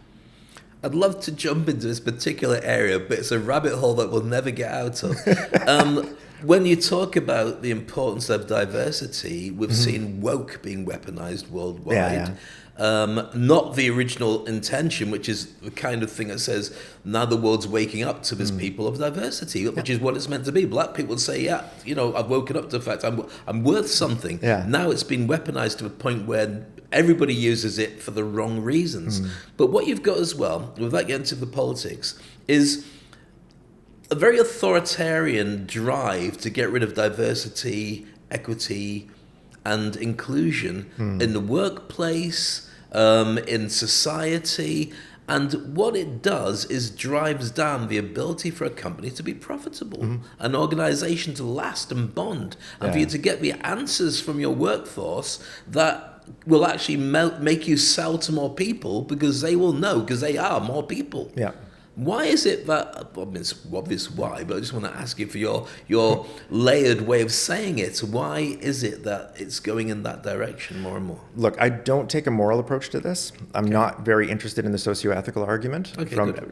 I'd love to jump into this particular area, but it's a rabbit hole that we'll never get out of. When you talk about the importance of diversity, we've seen woke being weaponized worldwide. Not the original intention, which is the kind of thing that says now the world's waking up to this people of diversity, which is what it's meant to be. Black people say, I've woken up to the fact I'm worth something. Yeah. Now it's been weaponized to a point where everybody uses it for the wrong reasons. But what you've got as well, without getting into the politics, is a very authoritarian drive to get rid of diversity, equity, and inclusion in the workplace, in society. And what it does is drives down the ability for a company to be profitable, an organization to last and bond, and for you to get the answers from your workforce that will actually make you sell to more people, because they will know, because they are more people. Yeah. Why is it that, it's obvious why, but I just want to ask you for your layered way of saying it. Why is it that it's going in that direction more and more? Look, I don't take a moral approach to this. I'm not very interested in the socio-ethical argument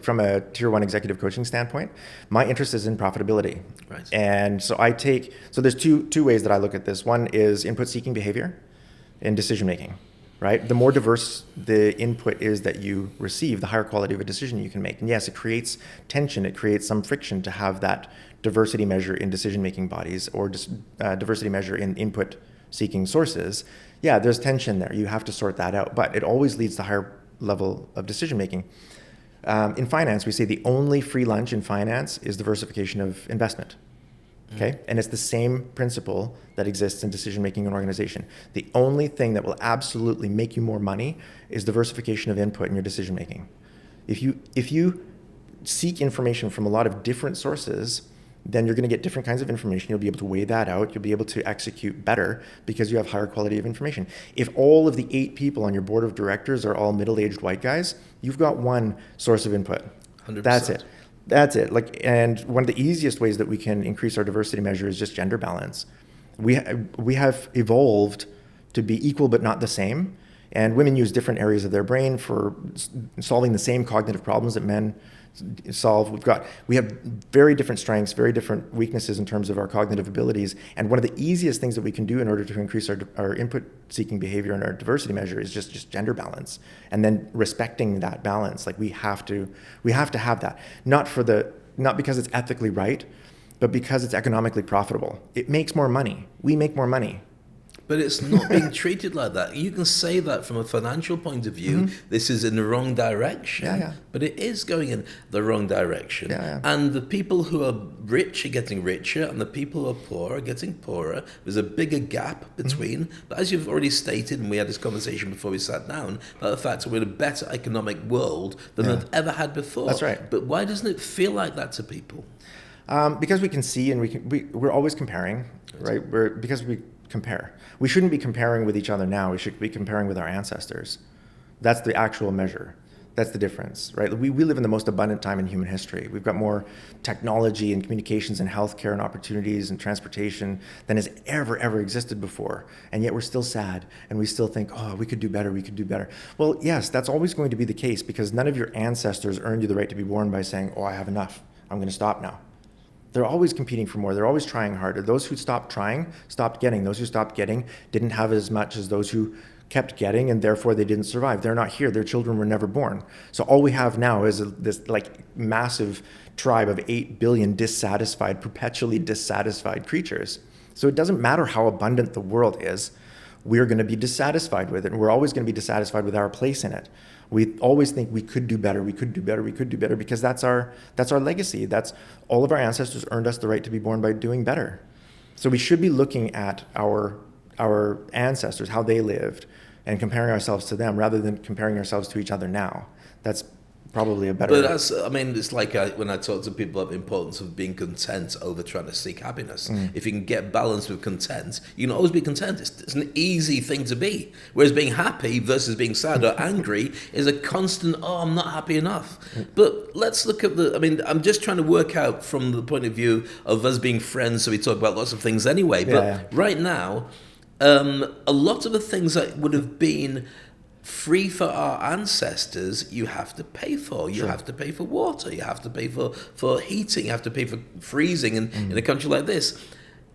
from a tier 1 executive coaching standpoint. My interest is in profitability. Right. And so there's two ways that I look at this. One is input-seeking behavior in decision-making. right? The more diverse the input is that you receive, the higher quality of a decision you can make. And yes, it creates tension, it creates some friction to have that diversity measure in decision-making bodies, or diversity measure in input-seeking sources. Yeah, there's tension there. You have to sort that out, but it always leads to higher level of decision-making. In finance, we say the only free lunch in finance is diversification of investment. Okay, and it's the same principle that exists in decision-making in an organization. The only thing that will absolutely make you more money is diversification of input in your decision-making. If you seek information from a lot of different sources, then you're going to get different kinds of information. You'll be able to weigh that out. You'll be able to execute better because you have higher quality of information. If all of the 8 people on your board of directors are all middle-aged white guys, you've got one source of input. 100%. That's it. And one of the easiest ways that we can increase our diversity measure is just gender balance. We have evolved to be equal but not the same. And women use different areas of their brain for solving the same cognitive problems that men solve. We have very different strengths, very different weaknesses in terms of our cognitive abilities. And one of the easiest things that we can do in order to increase our input-seeking behavior and our diversity measure is just gender balance, and then respecting that balance. Like we have to have that, not because it's ethically right, but because it's economically profitable. It makes more money. We make more money. But it's not being treated like that. You can say that from a financial point of view, this is in the wrong direction, but it is going in the wrong direction. And the people who are rich are getting richer, and the people who are poor are getting poorer. There's a bigger gap between. But as you've already stated, and we had this conversation before we sat down, about the fact that we're in a better economic world than they've ever had before. That's right. But why doesn't it feel like that to people? Because we can see, and we're always comparing, right? Because we compare. We shouldn't be comparing with each other now. We should be comparing with our ancestors. That's the actual measure. That's the difference, right? We live in the most abundant time in human history. We've got more technology and communications and healthcare and opportunities and transportation than has ever existed before. And yet we're still sad, and we still think, oh, we could do better, we could do better. Well, yes, that's always going to be the case, because none of your ancestors earned you the right to be born by saying, oh, I have enough, I'm going to stop now. They're always competing for more. They're always trying harder. Those who stopped trying, stopped getting. Those who stopped getting didn't have as much as those who kept getting, and therefore they didn't survive. They're not here. Their children were never born. So all we have now is this like massive tribe of 8 billion perpetually dissatisfied creatures. So it doesn't matter how abundant the world is. We're going to be dissatisfied with it, and we're always going to be dissatisfied with our place in it. We always think we could do better, we could do better, we could do better, because that's our legacy. That's all of our ancestors earned us the right to be born by doing better. So we should be looking at our ancestors, how they lived, and comparing ourselves to them rather than comparing ourselves to each other now. That's probably a better... But it's like when I talk to people about the importance of being content over trying to seek happiness. If you can get balance with content, you can always be content. It's an easy thing to be. Whereas being happy versus being sad or angry is a constant, I'm not happy enough. But let's look at I'm just trying to work out from the point of view of us being friends, so we talk about lots of things anyway. But right now, a lot of the things that would have been free for our ancestors, you have to pay for. You have to pay for water, you have to pay for heating, you have to pay for freezing in a country like this.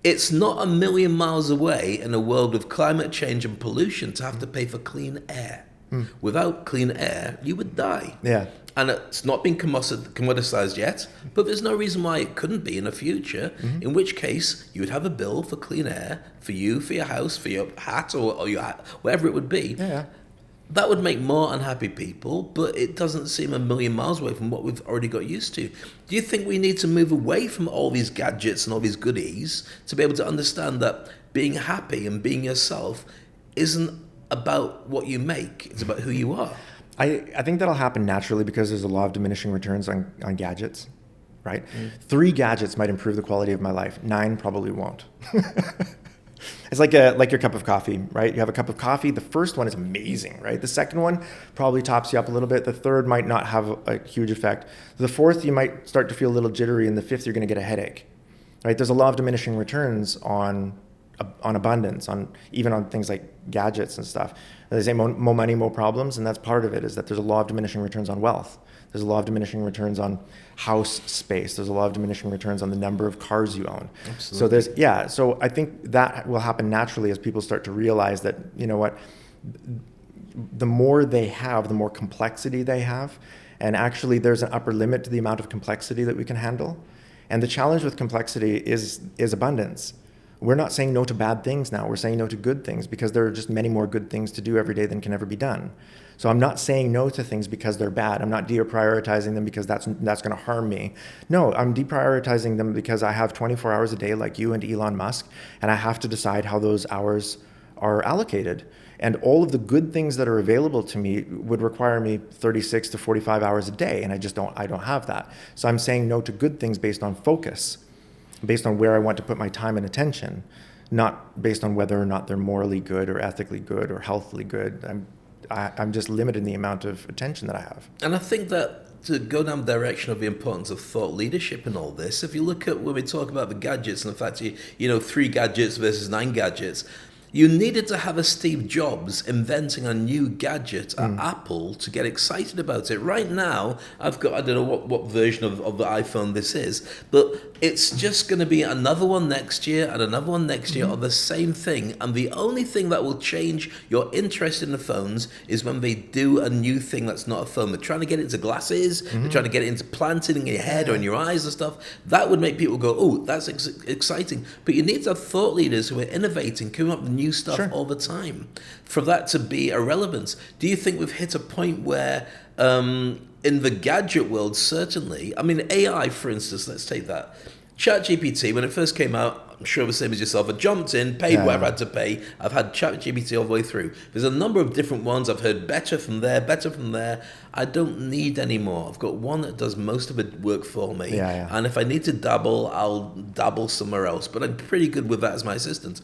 It's not a million miles away in a world of climate change and pollution to have to pay for clean air. Without clean air, you would die. And it's not been commoditized yet, but there's no reason why it couldn't be in the future, in which case you would have a bill for clean air for you, for your house, for your hat, or your hat, whatever it would be. That would make more unhappy people, but it doesn't seem a million miles away from what we've already got used to. Do you think we need to move away from all these gadgets and all these goodies to be able to understand that being happy and being yourself isn't about what you make, it's about who you are? I think that'll happen naturally because there's a law of diminishing returns on gadgets, right? 3 gadgets might improve the quality of my life. 9 probably won't. It's like your cup of coffee, right? You have a cup of coffee. The first one is amazing, right? The second one probably tops you up a little bit. The third might not have a huge effect. The fourth, you might start to feel a little jittery. And the fifth, you're going to get a headache, right? There's a law of diminishing returns on abundance, even on things like gadgets and stuff. They say more money, more problems. And that's part of it, is that there's a law of diminishing returns on wealth. There's a law of diminishing returns on house space. There's a law of diminishing returns on the number of cars you own. Absolutely. So I think that will happen naturally as people start to realize that, you know what, the more they have, the more complexity they have. And actually, there's an upper limit to the amount of complexity that we can handle. And the challenge with complexity is abundance. We're not saying no to bad things now. We're saying no to good things because there are just many more good things to do every day than can ever be done. So I'm not saying no to things because they're bad. I'm not deprioritizing them because that's going to harm me. No, I'm deprioritizing them because I have 24 hours a day like you and Elon Musk, and I have to decide how those hours are allocated. And all of the good things that are available to me would require me 36 to 45 hours a day, and I don't have that. So I'm saying no to good things based on focus, based on where I want to put my time and attention, not based on whether or not they're morally good or ethically good or healthily good. I'm just limiting the amount of attention that I have. And I think that to go down the direction of the importance of thought leadership in all this, if you look at when we talk about the gadgets and the fact you know 3 gadgets versus 9 gadgets, you needed to have a Steve Jobs inventing a new gadget at Apple to get excited about it. Right now, I've got, I don't know what version of the iPhone this is, but it's just going to be another one next year and another one next year of the same thing. And the only thing that will change your interest in the phones is when they do a new thing that's not a phone. They're trying to get it into glasses, they're trying to get it into planted in your head or in your eyes and stuff. That would make people go, oh, that's exciting. But you need to have thought leaders who are innovating, coming up with new stuff all the time for that to be irrelevant. Do you think we've hit a point where in the gadget world, certainly, I mean, AI, for instance, let's take that. ChatGPT, when it first came out, I'm sure the same as yourself, I jumped in, paid whatever I had to pay. I've had ChatGPT all the way through. There's a number of different ones. I've heard better from there. I don't need any more. I've got one that does most of the work for me. And if I need to dabble, I'll dabble somewhere else. But I'm pretty good with that as my assistant.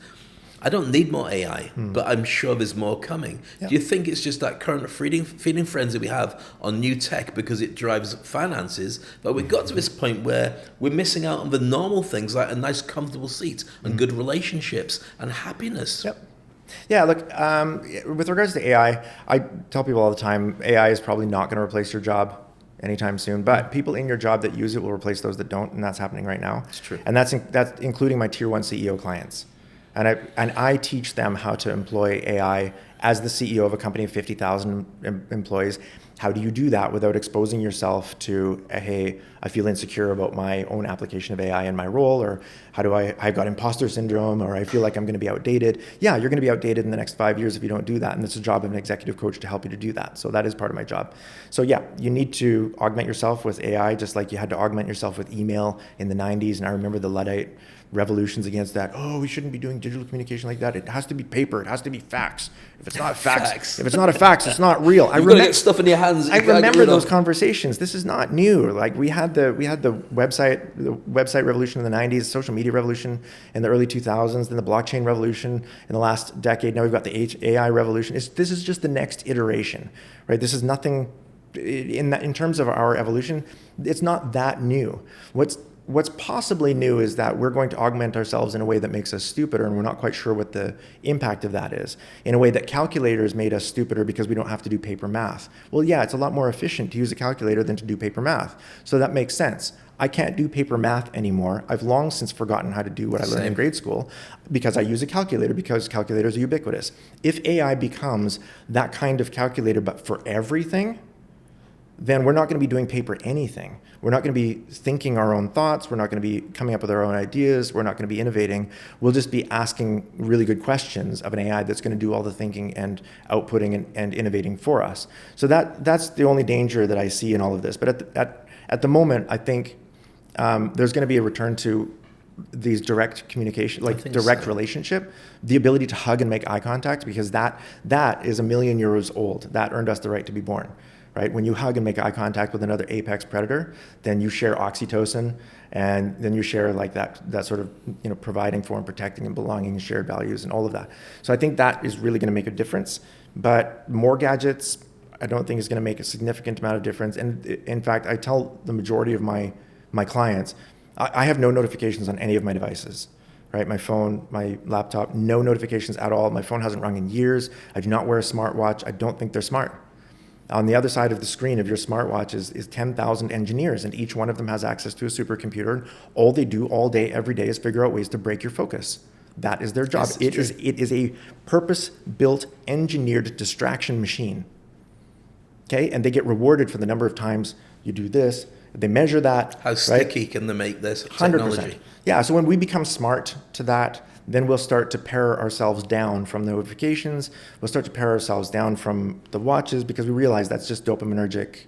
I don't need more AI, but I'm sure there's more coming. Do you think it's just that current feeding frenzy we have on new tech because it drives finances, but we've got to this point where we're missing out on the normal things like a nice comfortable seat and good relationships and happiness? Yeah, look, with regards to AI, I tell people all the time, AI is probably not going to replace your job anytime soon, but people in your job that use it will replace those that don't, and that's happening right now. That's true. And that's including my tier 1 CEO clients. And I teach them how to employ AI as the CEO of a company of 50,000 employees. How do you do that without exposing yourself to, hey, I feel insecure about my own application of AI in my role, or how do I've got imposter syndrome, or I feel like I'm going to be outdated. Yeah, you're going to be outdated in the next 5 years if you don't do that. And it's the job of an executive coach to help you to do that. So that is part of my job. So yeah, you need to augment yourself with AI, just like you had to augment yourself with email in the 90s. And I remember the Luddite revolutions against that. Oh, we shouldn't be doing digital communication like that. It has to be paper. It has to be fax. If it's not fax, if it's not a fax, it's not real. You've got to get stuff in your hands. I remember those conversations. This is not new. Like we had the website revolution in the 90s, social media revolution in the early 2000s, then the blockchain revolution in the last decade. Now we've got the AI revolution. This is just the next iteration, right? This is nothing in terms of our evolution. It's not that new. What's possibly new is that we're going to augment ourselves in a way that makes us stupider, and we're not quite sure what the impact of that is. In a way that calculators made us stupider because we don't have to do paper math. Well, yeah, it's a lot more efficient to use a calculator than to do paper math. So that makes sense. I can't do paper math anymore. I've long since forgotten how to do what I learned in grade school because I use a calculator, because calculators are ubiquitous. If AI becomes that kind of calculator but for everything, then we're not going to be doing paper anything. We're not going to be thinking our own thoughts. We're not going to be coming up with our own ideas. We're not going to be innovating. We'll just be asking really good questions of an AI that's going to do all the thinking and outputting and innovating for us. So that's the only danger that I see in all of this. But at the moment, I think there's going to be a return to these direct communication, like direct relationship, the ability to hug and make eye contact, because that is 1,000,000 years old. That earned us the right to be born. Right? When you hug and make eye contact with another apex predator, then you share oxytocin, and then you share like that sort of, providing for and protecting and belonging and shared values and all of that. So I think that is really going to make a difference. But more gadgets, I don't think is going to make a significant amount of difference. And in fact, I tell the majority of my clients, I have no notifications on any of my devices. Right? My phone, my laptop, no notifications at all. My phone hasn't rung in years. I do not wear a smartwatch. I don't think they're smart. On the other side of the screen of your smartwatch is 10,000 engineers, and each one of them has access to a supercomputer. All they do all day, every day, is figure out ways to break your focus. that is their job. Yes, it's true. It is a purpose-built, engineered distraction machine. Okay, and they get rewarded for the number of times you do this. They measure that. How sticky can they make this 100%. technology? Yeah, so when we become smart to that, then we'll start to pare ourselves down from the notifications. We'll start to pare ourselves down from the watches because we realize that's just dopaminergic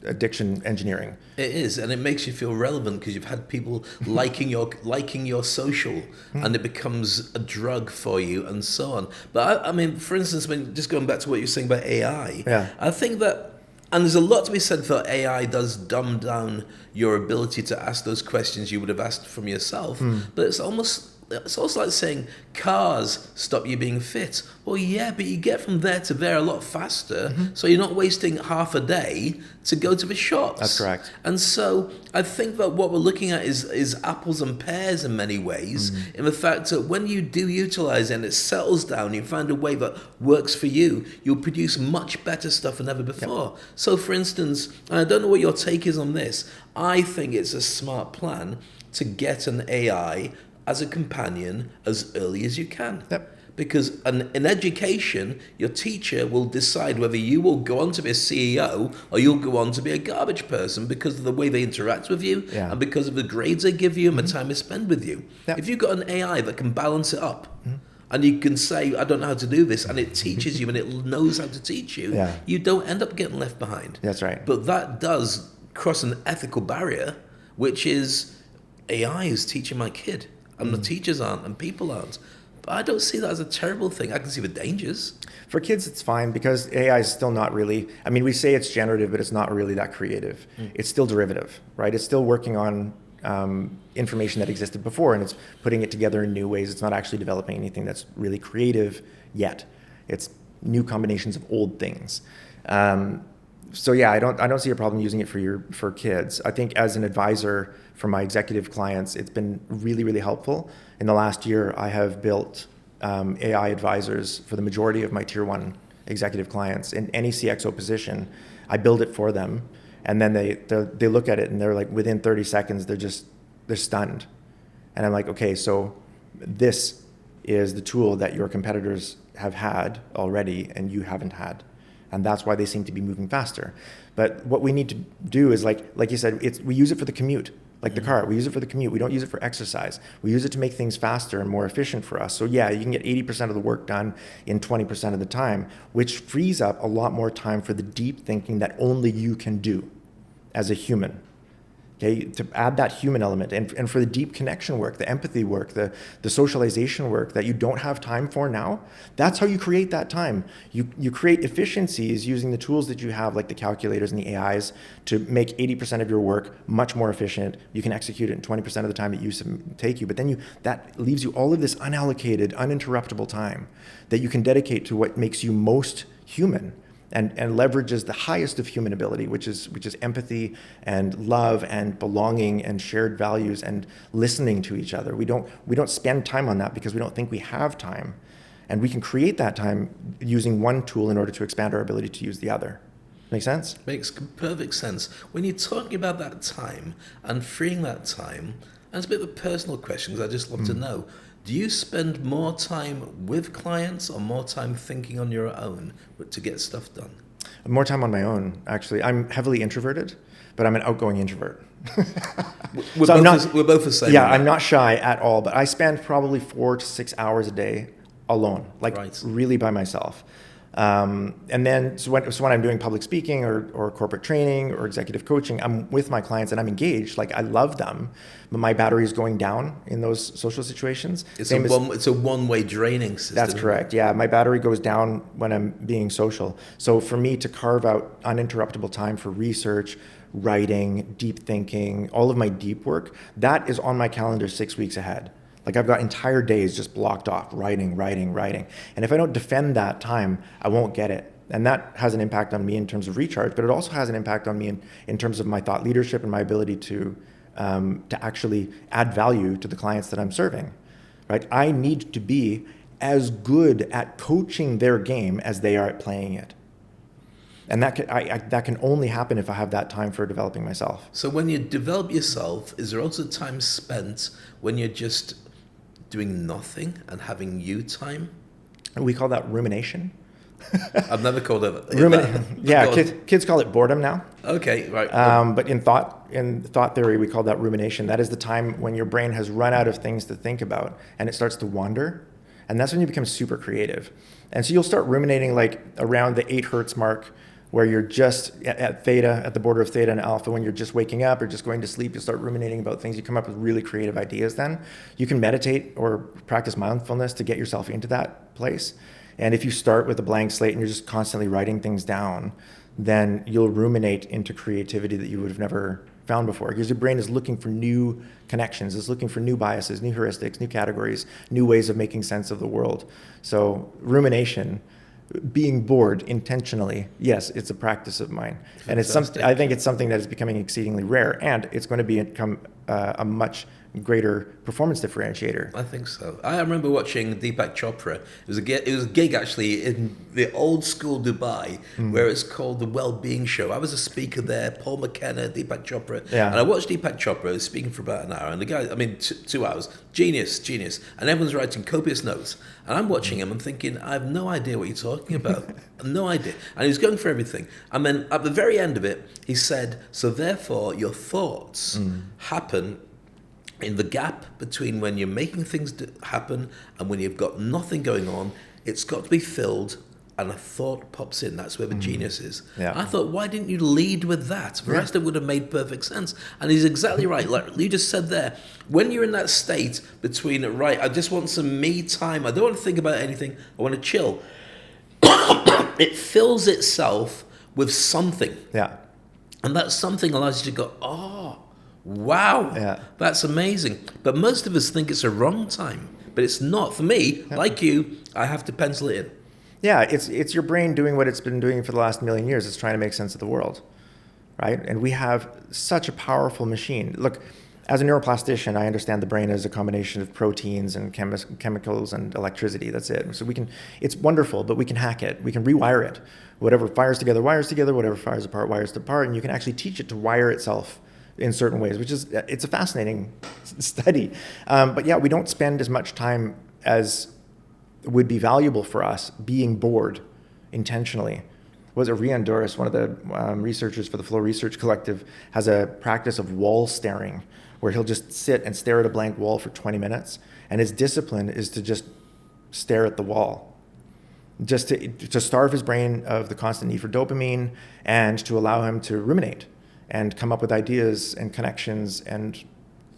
addiction engineering. It is, and it makes you feel relevant because you've had people liking your social, and it becomes a drug for you, and so on. But I mean, for instance, when just going back to what you were saying about AI, Yeah. I think that, and there's a lot to be said for AI does dumb down your ability to ask those questions you would have asked from yourself. But it's also like saying cars stop you being fit. Well, yeah, but you get from there to there a lot faster, so you're not wasting half a day to go to the shops. That's correct. And so I think that what we're looking at is apples and pears in many ways, in the fact that when you do utilize it and it settles down, you find a way that works for you, you'll produce much better stuff than ever before. Yep. So for instance, and I don't know what your take is on this, I think it's a smart plan to get an AI as a companion as early as you can. Yep. Because in education, your teacher will decide whether you will go on to be a CEO or you'll go on to be a garbage person because of the way they interact with you and because of the grades they give you and the time they spend with you. Yep. If you've got an AI that can balance it up and you can say, I don't know how to do this, and it teaches you and it knows how to teach you, you don't end up getting left behind. That's right. But that does cross an ethical barrier, which is AI is teaching my kid. And the teachers aren't, and people aren't. But I don't see that as a terrible thing. I can see the dangers. For kids, it's fine because AI is still not really, I mean, we say it's generative, but it's not really that creative. It's still derivative, right? It's still working on information that existed before, and it's putting it together in new ways. It's not actually developing anything that's really creative yet. It's new combinations of old things. So yeah, I don't see a problem using it for kids. I think as an advisor for my executive clients, it's been really, really helpful. In the last year, I have built AI advisors for the majority of my tier 1 executive clients in any CXO position. I build it for them, and then they look at it and they're like, within 30 seconds, they're stunned. And I'm like, okay, so this is the tool that your competitors have had already and you haven't had. And that's why they seem to be moving faster. But what we need to do is, like you said, we use it for the commute, like the car. We use it for the commute. We don't use it for exercise. We use it to make things faster and more efficient for us. So yeah, you can get 80% of the work done in 20% of the time, which frees up a lot more time for the deep thinking that only you can do as a human. Okay, to add that human element and for the deep connection work, the empathy work, the socialization work that you don't have time for now, that's how you create that time. You create efficiencies using the tools that you have, like the calculators and the AIs, to make 80% of your work much more efficient. You can execute it in 20% of the time it used to take you, but then that leaves you all of this unallocated, uninterruptible time that you can dedicate to what makes you most human. And leverages the highest of human ability, which is empathy and love and belonging and shared values and listening to each other. We don't spend time on that because we don't think we have time, and we can create that time using one tool in order to expand our ability to use the other. Make sense? Makes perfect sense. When you're talking about that time and freeing that time, and it's a bit of a personal question because I just love to know. Do you spend more time with clients or more time thinking on your own to get stuff done? More time on my own, actually. I'm heavily introverted, but I'm an outgoing introvert. We're both the same. Yeah, I'm not shy at all, but I spend probably 4 to 6 hours a day alone, really by myself. And then, so when I'm doing public speaking or corporate training or executive coaching, I'm with my clients and I'm engaged. Like, I love them, but my battery is going down in those social situations. It's a one-way draining system. That's correct. Yeah, my battery goes down when I'm being social. So for me to carve out uninterruptible time for research, writing, deep thinking, all of my deep work, that is on my calendar 6 weeks ahead. Like, I've got entire days just blocked off, writing. And if I don't defend that time, I won't get it. And that has an impact on me in terms of recharge, but it also has an impact on me in terms of my thought leadership and my ability to actually add value to the clients that I'm serving, right? I need to be as good at coaching their game as they are at playing it. And that can only happen if I have that time for developing myself. So when you develop yourself, is there also time spent when you're just doing nothing and having you time? We call that rumination. I've never called it Yeah, kids call it boredom now. Okay, right. But in thought theory, we call that rumination. That is the time when your brain has run out of things to think about and it starts to wander. And that's when you become super creative. And so you'll start ruminating like around the 8 hertz mark, where you're just at theta, at the border of theta and alpha. When you're just waking up or just going to sleep, you'll start ruminating about things. You come up with really creative ideas then. You can meditate or practice mindfulness to get yourself into that place. And if you start with a blank slate and you're just constantly writing things down, then you'll ruminate into creativity that you would have never found before, because your brain is looking for new connections, it's looking for new biases, new heuristics, new categories, new ways of making sense of the world. So rumination, being bored intentionally, yes, it's a practice of mine. Fantastic. And it's something, I think it's something that is becoming exceedingly rare, and it's going to become a much greater performance differentiator. I think so. I remember watching Deepak Chopra. It was a gig actually in the old school Dubai, where it's called the Wellbeing Show. I was a speaker there, Paul McKenna, Deepak Chopra. Yeah. And I watched Deepak Chopra speaking for about an hour, and the guy, 2 hours, genius. And everyone's writing copious notes. And I'm watching him, I'm thinking, I have no idea what you're talking about. No idea. And he was going for everything. And then at the very end of it, he said, so therefore your thoughts happen in the gap between when you're making things happen and when you've got nothing going on. It's got to be filled, and a thought pops in. That's where the genius is. Yeah. I thought, why didn't you lead with that? The rest of it would have made perfect sense. And he's exactly right. Like you just said there, when you're in that state between, right, I just want some me time. I don't want to think about anything. I want to chill. It fills itself with something. Yeah. And that something allows you to go, oh, wow, that's amazing. But most of us think it's a wrong time, but it's not. For me, like you, I have to pencil it in. Yeah, it's your brain doing what it's been doing for the last million years. It's trying to make sense of the world, right? And we have such a powerful machine. Look, as a neuroplastician, I understand the brain is a combination of proteins and chemicals and electricity. That's it. So it's wonderful, but we can hack it. We can rewire it. Whatever fires together, wires together. Whatever fires apart, wires apart. And you can actually teach it to wire itself in certain ways, it's a fascinating study. But yeah, we don't spend as much time as would be valuable for us being bored intentionally. Was it Rian Doris, one of the researchers for the Flow Research Collective, has a practice of wall staring, where he'll just sit and stare at a blank wall for 20 minutes. And his discipline is to just stare at the wall, just to starve his brain of the constant need for dopamine and to allow him to ruminate and come up with ideas and connections and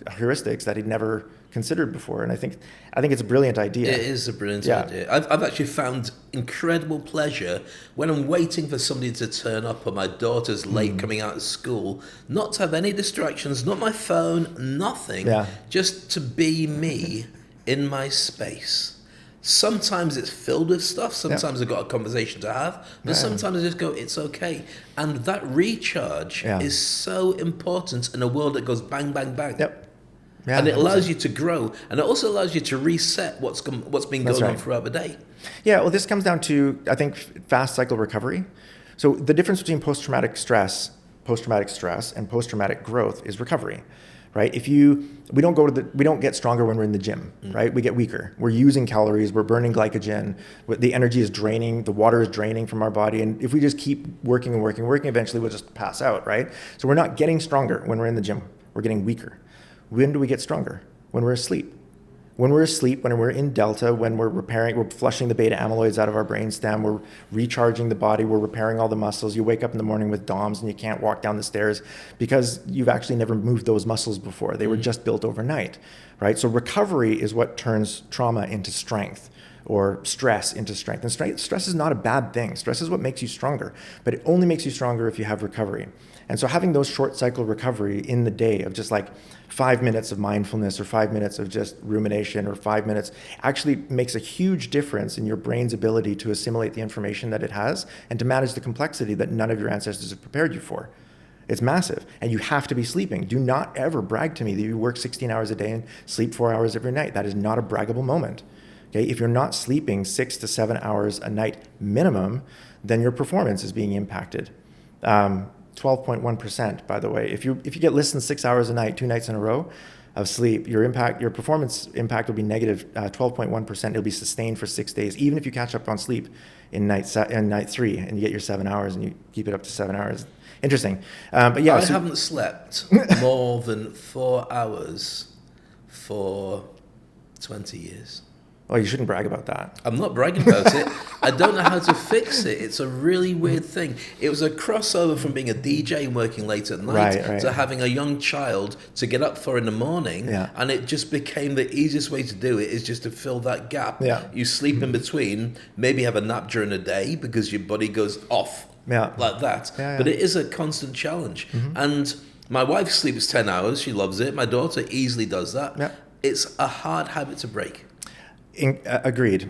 heuristics that he'd never considered before. And I think it's a brilliant idea. It is a brilliant idea. I've actually found incredible pleasure when I'm waiting for somebody to turn up, or my daughter's late coming out of school, not to have any distractions, not my phone, nothing, just to be me in my space. Sometimes it's filled with stuff. Sometimes I've got a conversation to have, but sometimes I just go, it's okay. And that recharge is so important in a world that goes bang, bang, bang. Yep. Yeah, and it allows you to grow, and it also allows you to reset what's been going on throughout the day. Yeah, well, this comes down to, I think, fast cycle recovery. So the difference between post-traumatic stress, and post-traumatic growth is recovery. Right? We don't get stronger when we're in the gym, right? We get weaker. We're using calories, we're burning glycogen, the energy is draining, the water is draining from our body. And if we just keep working, eventually we'll just pass out, right? So we're not getting stronger when we're in the gym, we're getting weaker. When do we get stronger? When we're asleep. When we're asleep, when we're in delta, when we're flushing the beta amyloids out of our brainstem, we're recharging the body, we're repairing all the muscles. You wake up in the morning with DOMS and you can't walk down the stairs because you've actually never moved those muscles before. They were just built overnight, right? So recovery is what turns trauma into strength, or stress into strength. And stress is not a bad thing. Stress is what makes you stronger, but it only makes you stronger if you have recovery. And so having those short cycle recovery in the day of just like 5 minutes of mindfulness or 5 minutes of just rumination or 5 minutes actually makes a huge difference in your brain's ability to assimilate the information that it has and to manage the complexity that none of your ancestors have prepared you for. It's massive. And you have to be sleeping. Do not ever brag to me that you work 16 hours a day and sleep 4 hours every night. That is not a braggable moment. Okay? If you're not sleeping 6 to 7 hours a night minimum, then your performance is being impacted. 12.1%, by the way. If you get less than 6 hours a night, 2 nights in a row of sleep, your performance impact will be negative 12.1%. It'll be sustained for 6 days, even if you catch up on sleep in night 3 and you get your 7 hours and you keep it up to 7 hours. Interesting. But yeah, I haven't slept more than 4 hours for 20 years. Oh, you shouldn't brag about that. I'm not bragging about it. I don't know how to fix it. It's a really weird thing. It was a crossover from being a DJ and working late at night to having a young child to get up for in the morning. Yeah. And it just became the easiest way to do it is just to fill that gap. Yeah. You sleep in between, maybe have a nap during the day because your body goes off like that. Yeah, yeah. But it is a constant challenge. And my wife sleeps 10 hours. She loves it. My daughter easily does that. Yeah. It's a hard habit to break. Agreed.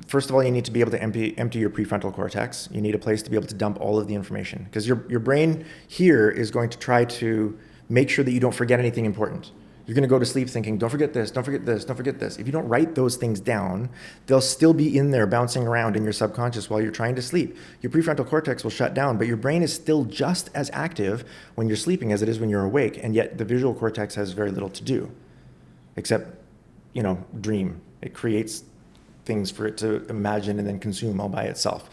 First of all, you need to be able to empty your prefrontal cortex. You need a place to be able to dump all of the information, because your brain here is going to try to make sure that you don't forget anything important. You're going to go to sleep thinking, don't forget this, don't forget this, don't forget this. If you don't write those things down, they'll still be in there bouncing around in your subconscious while you're trying to sleep. Your prefrontal cortex will shut down, but your brain is still just as active when you're sleeping as it is when you're awake. And yet the visual cortex has very little to do, except, dream. It creates things for it to imagine and then consume all by itself.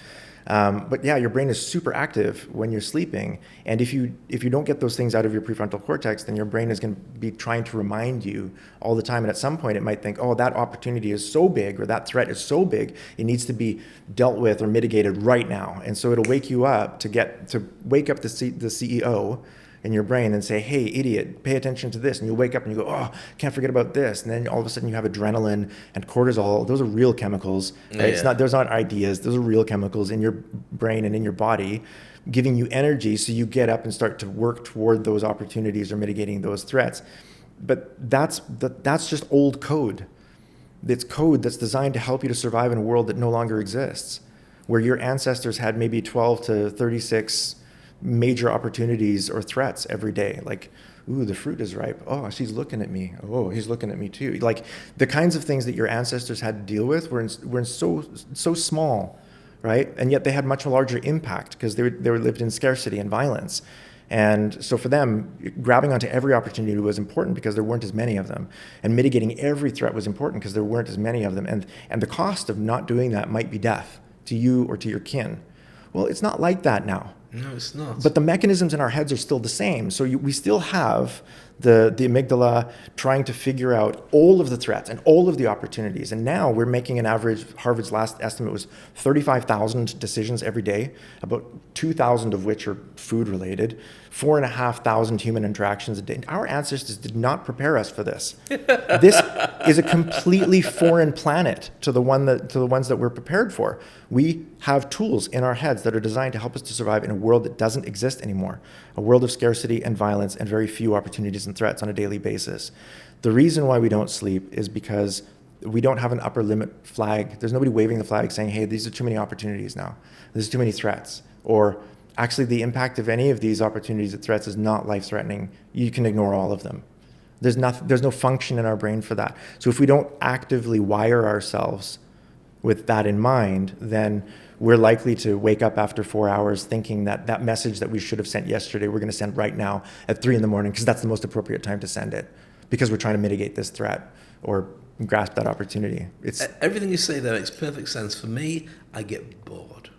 But yeah, your brain is super active when you're sleeping. And if you don't get those things out of your prefrontal cortex, then your brain is going to be trying to remind you all the time. And at some point it might think, oh, that opportunity is so big, or that threat is so big, it needs to be dealt with or mitigated right now. And so it'll wake you up to wake up the CEO in your brain and say, hey, idiot, pay attention to this. And you'll wake up and you go, oh, can't forget about this. And then all of a sudden you have adrenaline and cortisol. Those are real chemicals, right? Yeah. Those aren't ideas. Those are real chemicals in your brain and in your body giving you energy, so you get up and start to work toward those opportunities or mitigating those threats. But that's just old code. It's code that's designed to help you to survive in a world that no longer exists, where your ancestors had maybe 12 to 36 major opportunities or threats every day. Like, ooh, the fruit is ripe. Oh, she's looking at me. Oh, he's looking at me too. Like, the kinds of things that your ancestors had to deal with were so small, right? And yet they had much larger impact because they were lived in scarcity and violence. And so for them, grabbing onto every opportunity was important because there weren't as many of them. And mitigating every threat was important because there weren't as many of them. And the cost of not doing that might be death to you or to your kin. Well, it's not like that now. No, it's not. But the mechanisms in our heads are still the same. So we still have the amygdala trying to figure out all of the threats and all of the opportunities. And now we're making an average, Harvard's last estimate was 35,000 decisions every day, about 2,000 of which are food related, 4,500 human interactions a day. Our ancestors did not prepare us for this. This is a completely foreign planet to the ones that we're prepared for. We have tools in our heads that are designed to help us to survive in a world that doesn't exist anymore, a world of scarcity and violence and very few opportunities and threats on a daily basis. The reason why we don't sleep is because we don't have an upper limit flag. There's nobody waving the flag saying, hey, these are too many opportunities now. There's too many threats. Or actually the impact of any of these opportunities and threats is not life-threatening. You can ignore all of them. There's no function in our brain for that. So if we don't actively wire ourselves with that in mind, then we're likely to wake up after 4 hours thinking that message that we should have sent yesterday, we're going to send right now at 3 a.m. because that's the most appropriate time to send it, because we're trying to mitigate this threat or grasp that opportunity. Everything you say there makes perfect sense. For me, I get bored.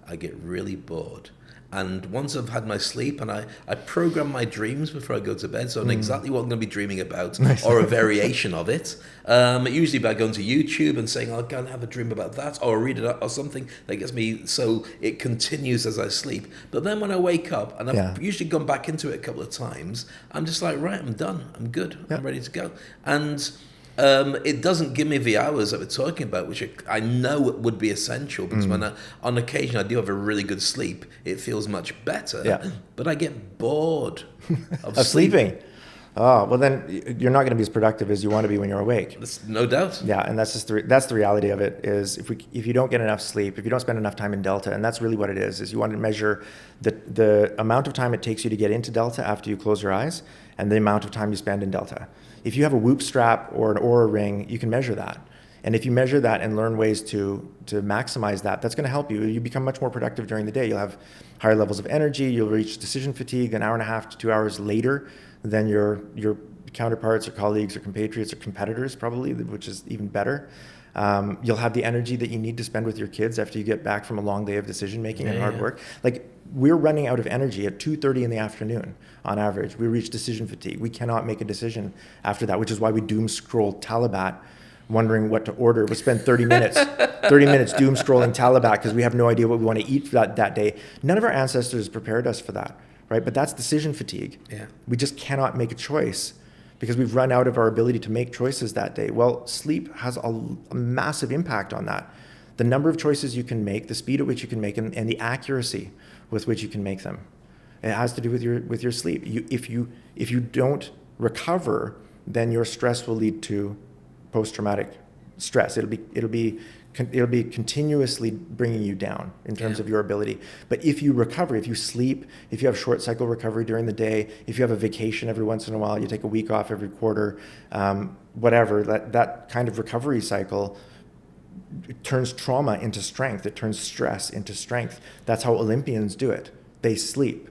I get really bored. And once I've had my sleep, and I program my dreams before I go to bed, so I know exactly what I'm going to be dreaming about, or a variation of it. Usually by going to YouTube and saying, I'll go and have a dream about that, or read it or something that gets me, so it continues as I sleep. But then when I wake up, and I've usually gone back into it a couple of times, I'm just like, right, I'm done, I'm good, I'm ready to go. And it doesn't give me the hours that we're talking about, which I know would be essential, because when on occasion I do have a really good sleep, it feels much better. Yeah. But I get bored of sleeping. Oh, well then you're not going to be as productive as you want to be when you're awake. That's no doubt. Yeah, and that's the reality of it, is if you don't get enough sleep, if you don't spend enough time in delta, and that's really what it is you want to measure the amount of time it takes you to get into delta after you close your eyes, and the amount of time you spend in delta. If you have a Whoop strap or an Oura ring, you can measure that. And if you measure that and learn ways to maximize that, that's going to help you. You become much more productive during the day. You'll have higher levels of energy. You'll reach decision fatigue an hour and a half to 2 hours later than your counterparts or colleagues or compatriots or competitors, probably, which is even better. You'll have the energy that you need to spend with your kids after you get back from a long day of decision making and hard work. Like, we're running out of energy at 2:30 in the afternoon on average. We reach decision fatigue. We cannot make a decision after that, which is why we doom scroll Talabat, wondering what to order. We spend 30 minutes doom scrolling Talabat because we have no idea what we want to eat for that day. None of our ancestors prepared us for that, right? But that's decision fatigue. Yeah. We just cannot make a choice because we've run out of our ability to make choices that day. Well, sleep has a massive impact on that. The number of choices you can make, the speed at which you can make them, and the accuracy with which you can make them. It has to do with your sleep. If you don't recover, then your stress will lead to post-traumatic stress. It'll be continuously bringing you down in terms of your ability. But if you recover, if you sleep, if you have short cycle recovery during the day, if you have a vacation every once in a while, you take a week off every quarter, whatever, that kind of recovery cycle, it turns trauma into strength. It turns stress into strength. That's how Olympians do it. They sleep.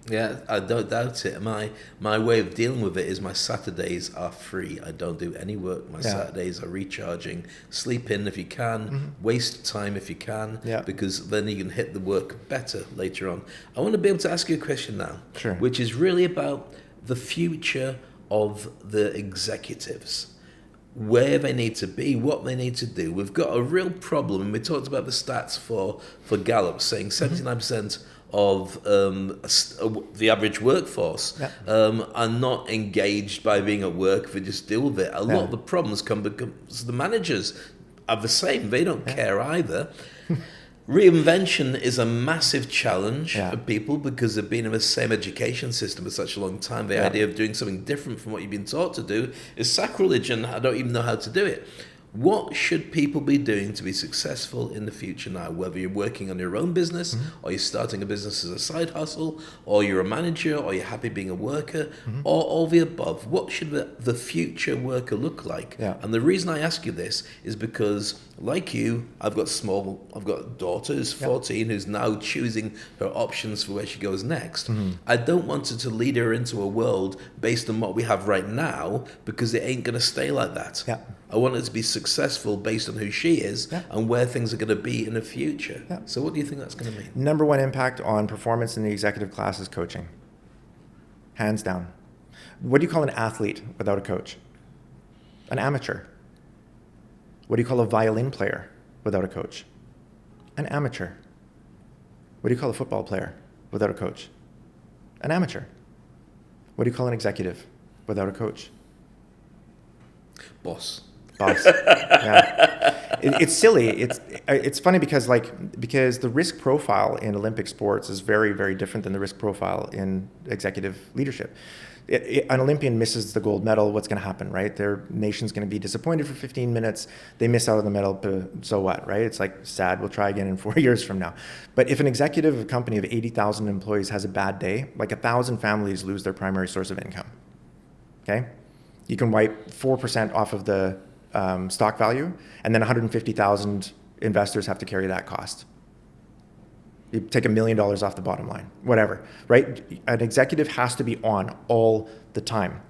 Yeah, I don't doubt it. My way of dealing with it is my Saturdays are free. I don't do any work. My Saturdays are recharging. Sleep in if you can. Waste time if you can. Yeah. Because then you can hit the work better later on. I want to be able to ask you a question now. Sure. Which is really about the future of the executives. Where they need to be, what they need to do. We've got a real problem, and we talked about the stats for Gallup saying 79% of the average workforce are not engaged by being at work. They just deal with it. A lot of the problems come because the managers are the same. They don't care either. Reinvention is a massive challenge for people because they've been in the same education system for such a long time. The idea of doing something different from what you've been taught to do is sacrilege, and I don't even know how to do it. What should people be doing to be successful in the future now? Whether you're working on your own business, or you're starting a business as a side hustle, or you're a manager, or you're happy being a worker, or all the above. What should the future worker look like? Yeah. And the reason I ask you this is because, like you, I've got a daughter who's 14 who's now choosing her options for where she goes next. I don't want her to lead her into a world based on what we have right now, because it ain't going to stay like that. Yeah. I want her to be successful based on who she is and where things are going to be in the future. Yeah. So what do you think that's going to mean? Number one impact on performance in the executive class is coaching. Hands down. What do you call an athlete without a coach? An amateur. What do you call a violin player without a coach? An amateur. What do you call a football player without a coach? An amateur. What do you call an executive without a coach? Boss. Yeah. It's silly. It's funny because the risk profile in Olympic sports is very, very different than the risk profile in executive leadership. An Olympian misses the gold medal, what's going to happen, right? Their nation's going to be disappointed for 15 minutes. They miss out on the medal, so what, right? It's like sad, we'll try again in 4 years from now. But if an executive of a company of 80,000 employees has a bad day, like 1,000 families lose their primary source of income, okay? You can wipe 4% off of the stock value, and then 150,000 investors have to carry that cost. You take $1 million off the bottom line, whatever, right? An executive has to be on all the time.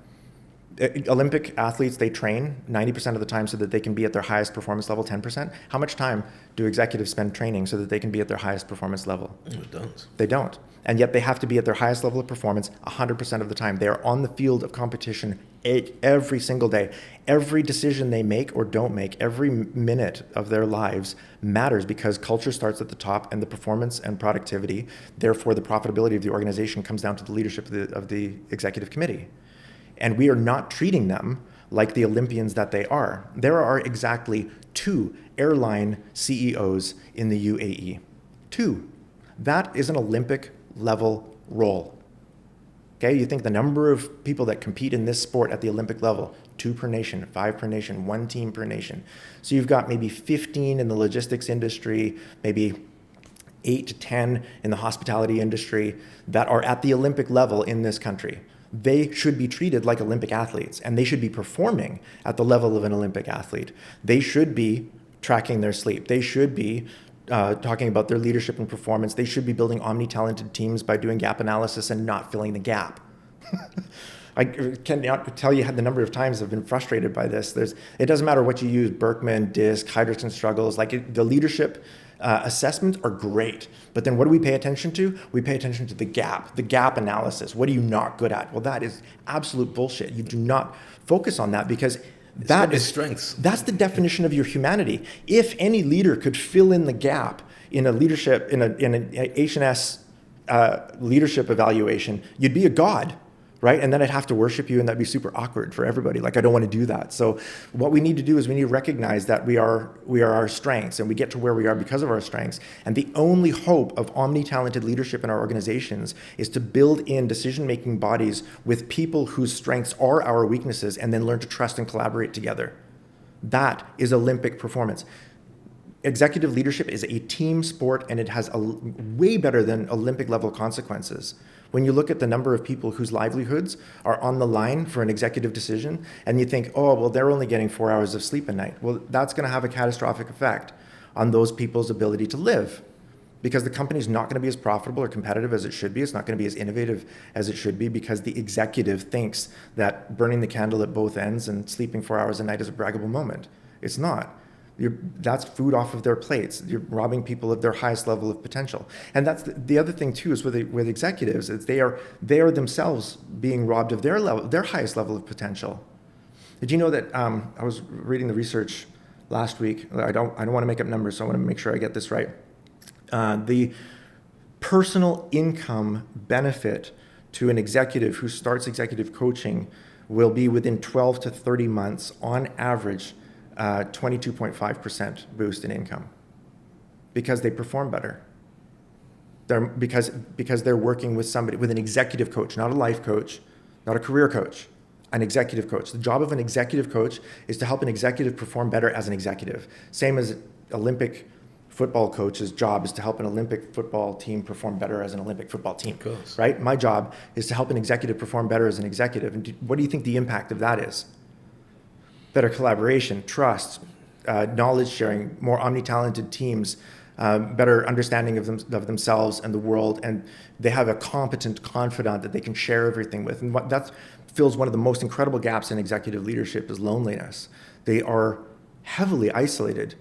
Olympic athletes, they train 90% of the time so that they can be at their highest performance level, 10%. How much time do executives spend training so that they can be at their highest performance level? They don't. They don't. And yet they have to be at their highest level of performance 100% of the time. They are on the field of competition every single day. Every decision they make or don't make, every minute of their lives matters because culture starts at the top and the performance and productivity, therefore the profitability of the organization comes down to the leadership of the executive committee. And we are not treating them like the Olympians that they are. There are exactly 2 airline CEOs in the UAE. 2. That is an Olympic level role. Okay, you think the number of people that compete in this sport at the Olympic level, 2 per nation, 5 per nation, 1 team per nation. So you've got maybe 15 in the logistics industry, maybe 8 to 10 in the hospitality industry that are at the Olympic level in this country. they should be treated like Olympic athletes, and they should be performing at the level of an Olympic athlete. They should be tracking their sleep. They should be talking about their leadership and performance. They should be building omni-talented teams by doing gap analysis and not filling the gap. I cannot tell you the number of times I've been frustrated by this. It doesn't matter what you use, Berkman, DISC, Hydrogen Struggles, the leadership assessments are great. But then what do we pay attention to? We pay attention to the gap analysis. What are you not good at? Well, that is absolute bullshit. You do not focus on that because that is strengths. That's the definition of your humanity. If any leader could fill in the gap in a leadership, in an H&S leadership evaluation, you'd be a god. Right? And then I'd have to worship you, and that'd be super awkward for everybody. Like, I don't want to do that. So what we need to do is we need to recognize that we are our strengths, and we get to where we are because of our strengths. And the only hope of omni-talented leadership in our organizations is to build in decision-making bodies with people whose strengths are our weaknesses, and then learn to trust and collaborate together. That is Olympic performance. Executive leadership is a team sport, and it has way better than Olympic level consequences. When you look at the number of people whose livelihoods are on the line for an executive decision, and you think, oh, well, they're only getting 4 hours of sleep a night. Well, that's going to have a catastrophic effect on those people's ability to live, because the company's not going to be as profitable or competitive as it should be. It's not going to be as innovative as it should be, because the executive thinks that burning the candle at both ends and sleeping 4 hours a night is a braggable moment. It's not. That's food off of their plates. You're robbing people of their highest level of potential. And that's the other thing too, is with executives, is they are themselves being robbed of their highest level of potential. Did you know that I was reading the research last week? I don't want to make up numbers, so I want to make sure I get this right. The personal income benefit to an executive who starts executive coaching will be within 12 to 30 months on average 22.5% boost in income, because they perform better. Because they're working with somebody, with an executive coach, not a life coach, not a career coach, an executive coach. The job of an executive coach is to help an executive perform better as an executive. Same as Olympic football coach's job is to help an Olympic football team perform better as an Olympic football team. Of course. Right? My job is to help an executive perform better as an executive. And what do you think the impact of that is? Better collaboration, trust, knowledge sharing, more omni-talented teams, better understanding of themselves and the world, and they have a competent confidant that they can share everything with. And that fills one of the most incredible gaps in executive leadership is loneliness. They are heavily isolated.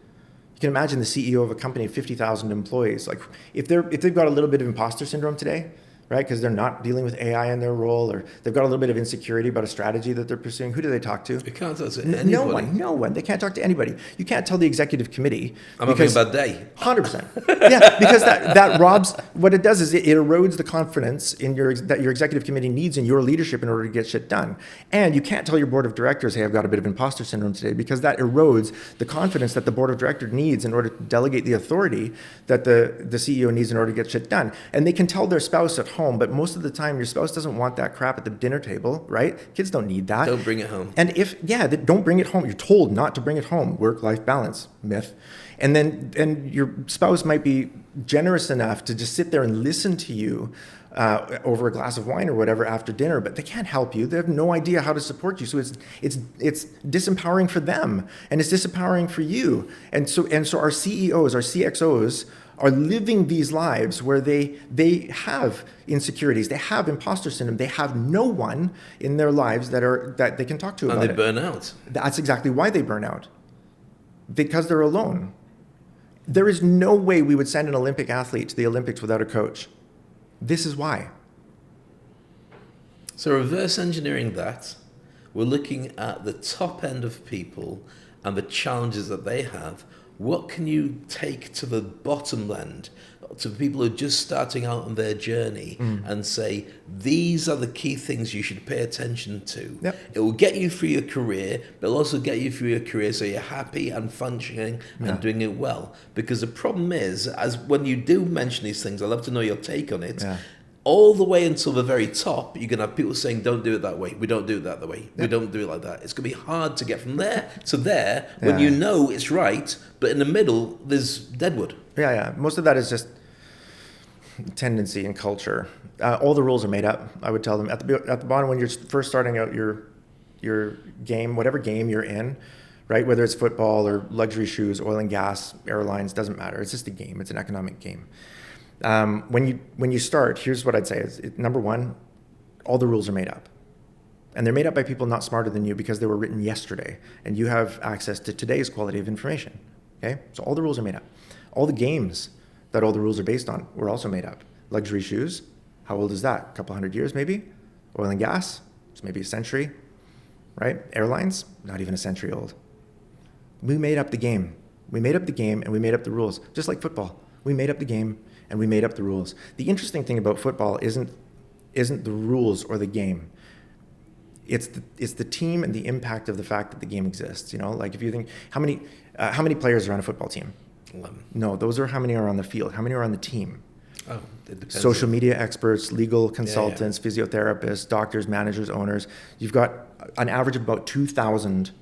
You can imagine the CEO of a company of 50,000 employees. Like if they've got a little bit of imposter syndrome today, right? Because they're not dealing with AI in their role, or they've got a little bit of insecurity about a strategy that they're pursuing. Who do they talk to? You can't talk to anybody. No one. They can't talk to anybody. You can't tell the executive committee. I'm having a bad day. 100%. Yeah, because that robs, what it does is it erodes the confidence in that your executive committee needs in your leadership in order to get shit done. And you can't tell your board of directors, hey, I've got a bit of imposter syndrome today, because that erodes the confidence that the board of directors needs in order to delegate the authority that the CEO needs in order to get shit done. And they can tell their spouse at home, but most of the time your spouse doesn't want that crap at the dinner table, right? Kids don't need that. Don't bring it home. And don't bring it home. You're told not to bring it home. Work-life balance, myth. And your spouse might be generous enough to just sit there and listen to you over a glass of wine or whatever after dinner, but they can't help you. They have no idea how to support you. So it's disempowering for them, and it's disempowering for you. And so our CEOs, our CXOs are living these lives where they have insecurities, they have imposter syndrome, they have no one in their lives that they can talk to about it. And they burn out. That's exactly why they burn out. Because they're alone. There is no way we would send an Olympic athlete to the Olympics without a coach. This is why. So reverse engineering that, we're looking at the top end of people and the challenges that they have. What can you take to the bottom end, to people who are just starting out on their journey, and say, these are the key things you should pay attention to? Yep. It will get you through your career, but it'll also get you through your career so you're happy and functioning and doing it well. Because the problem is, as when you do mention these things, I'd love to know your take on it. Yeah. All the way until the very top, you're going to have people saying, don't do it that way. We don't do it that way. We don't do it like that. It's going to be hard to get from there to there when you know it's right, but in the middle, there's deadwood. Yeah. Most of that is just, tendency and culture. All the rules are made up. I would tell them at the bottom when you're first starting out your game, whatever game you're in, right? Whether it's football or luxury shoes, oil and gas, airlines, doesn't matter. It's just a game. It's an economic game. When you start, here's what I'd say: number one, all the rules are made up. And they're made up by people not smarter than you because they were written yesterday, and you have access to today's quality of information. Okay, so all the rules are made up. All the games that all the rules are based on were also made up. Luxury shoes, how old is that? A couple hundred years maybe? Oil and gas, it's maybe a century, right? Airlines, not even a century old. We made up the game. We made up the game and we made up the rules, just like football. We made up the game and we made up the rules. The interesting thing about football isn't the rules or the game. It's the team and the impact of the fact that the game exists. You know, like if you think how many players are on a football team? 11. No, those are how many are on the field. How many are on the team? Oh, it depends. Social media experts, legal consultants, physiotherapists, doctors, managers, owners. You've got an average of about 2,000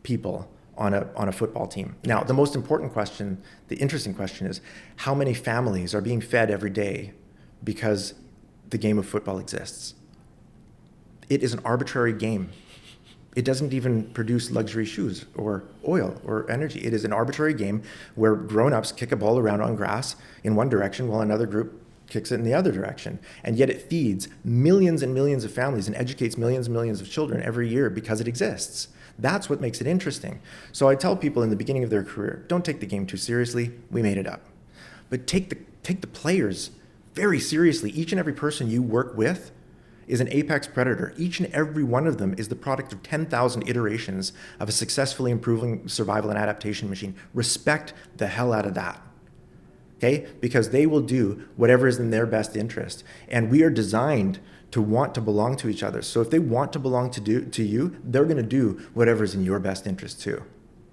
people on a football team. Now, the most important question, the interesting question is how many families are being fed every day because the game of football exists? It is an arbitrary game. It doesn't even produce luxury shoes or oil or energy. It is an arbitrary game where grown-ups kick a ball around on grass in one direction while another group kicks it in the other direction. And yet it feeds millions and millions of families and educates millions and millions of children every year because it exists. That's what makes it interesting. So I tell people in the beginning of their career, don't take the game too seriously. We made it up. But take the players very seriously. Each and every person you work with is an apex predator. Each and every one of them is the product of 10,000 iterations of a successfully improving survival and adaptation machine. Respect the hell out of that, okay? Because they will do whatever is in their best interest. And we are designed to want to belong to each other. So if they want to belong to you, they're gonna do whatever is in your best interest too.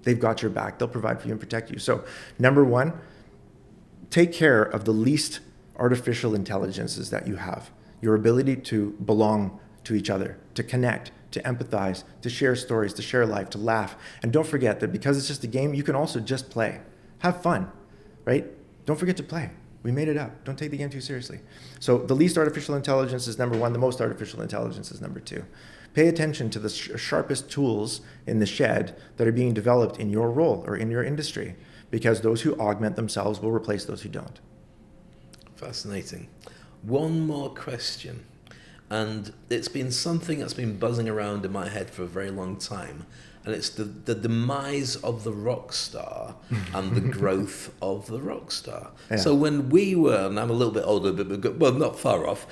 They've got your back. They'll provide for you and protect you. So number one, take care of the least artificial intelligences that you have. Your ability to belong to each other, to connect, to empathize, to share stories, to share life, to laugh. And don't forget that because it's just a game, you can also just play. Have fun, right? Don't forget to play. We made it up. Don't take the game too seriously. So the least artificial intelligence is number one. The most artificial intelligence is number two. Pay attention to the sharpest tools in the shed that are being developed in your role or in your industry, because those who augment themselves will replace those who don't. Fascinating. One more question, and it's been something that's been buzzing around in my head for a very long time, and it's the demise of the rock star and the growth of the rock star. Yeah. So when we were, and I'm a little bit older, but well, not far off,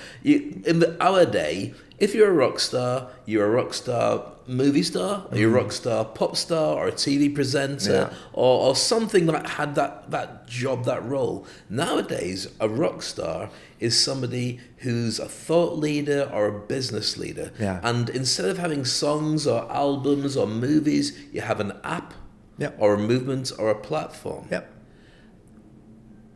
our day, if you're a rock star, you're a rock star movie star, or you're a rock star pop star, or a TV presenter, or something that had that job, that role. Nowadays, a rock star is somebody who's a thought leader or a business leader. Yeah. And instead of having songs or albums or movies, you have an app or a movement or a platform. Yep.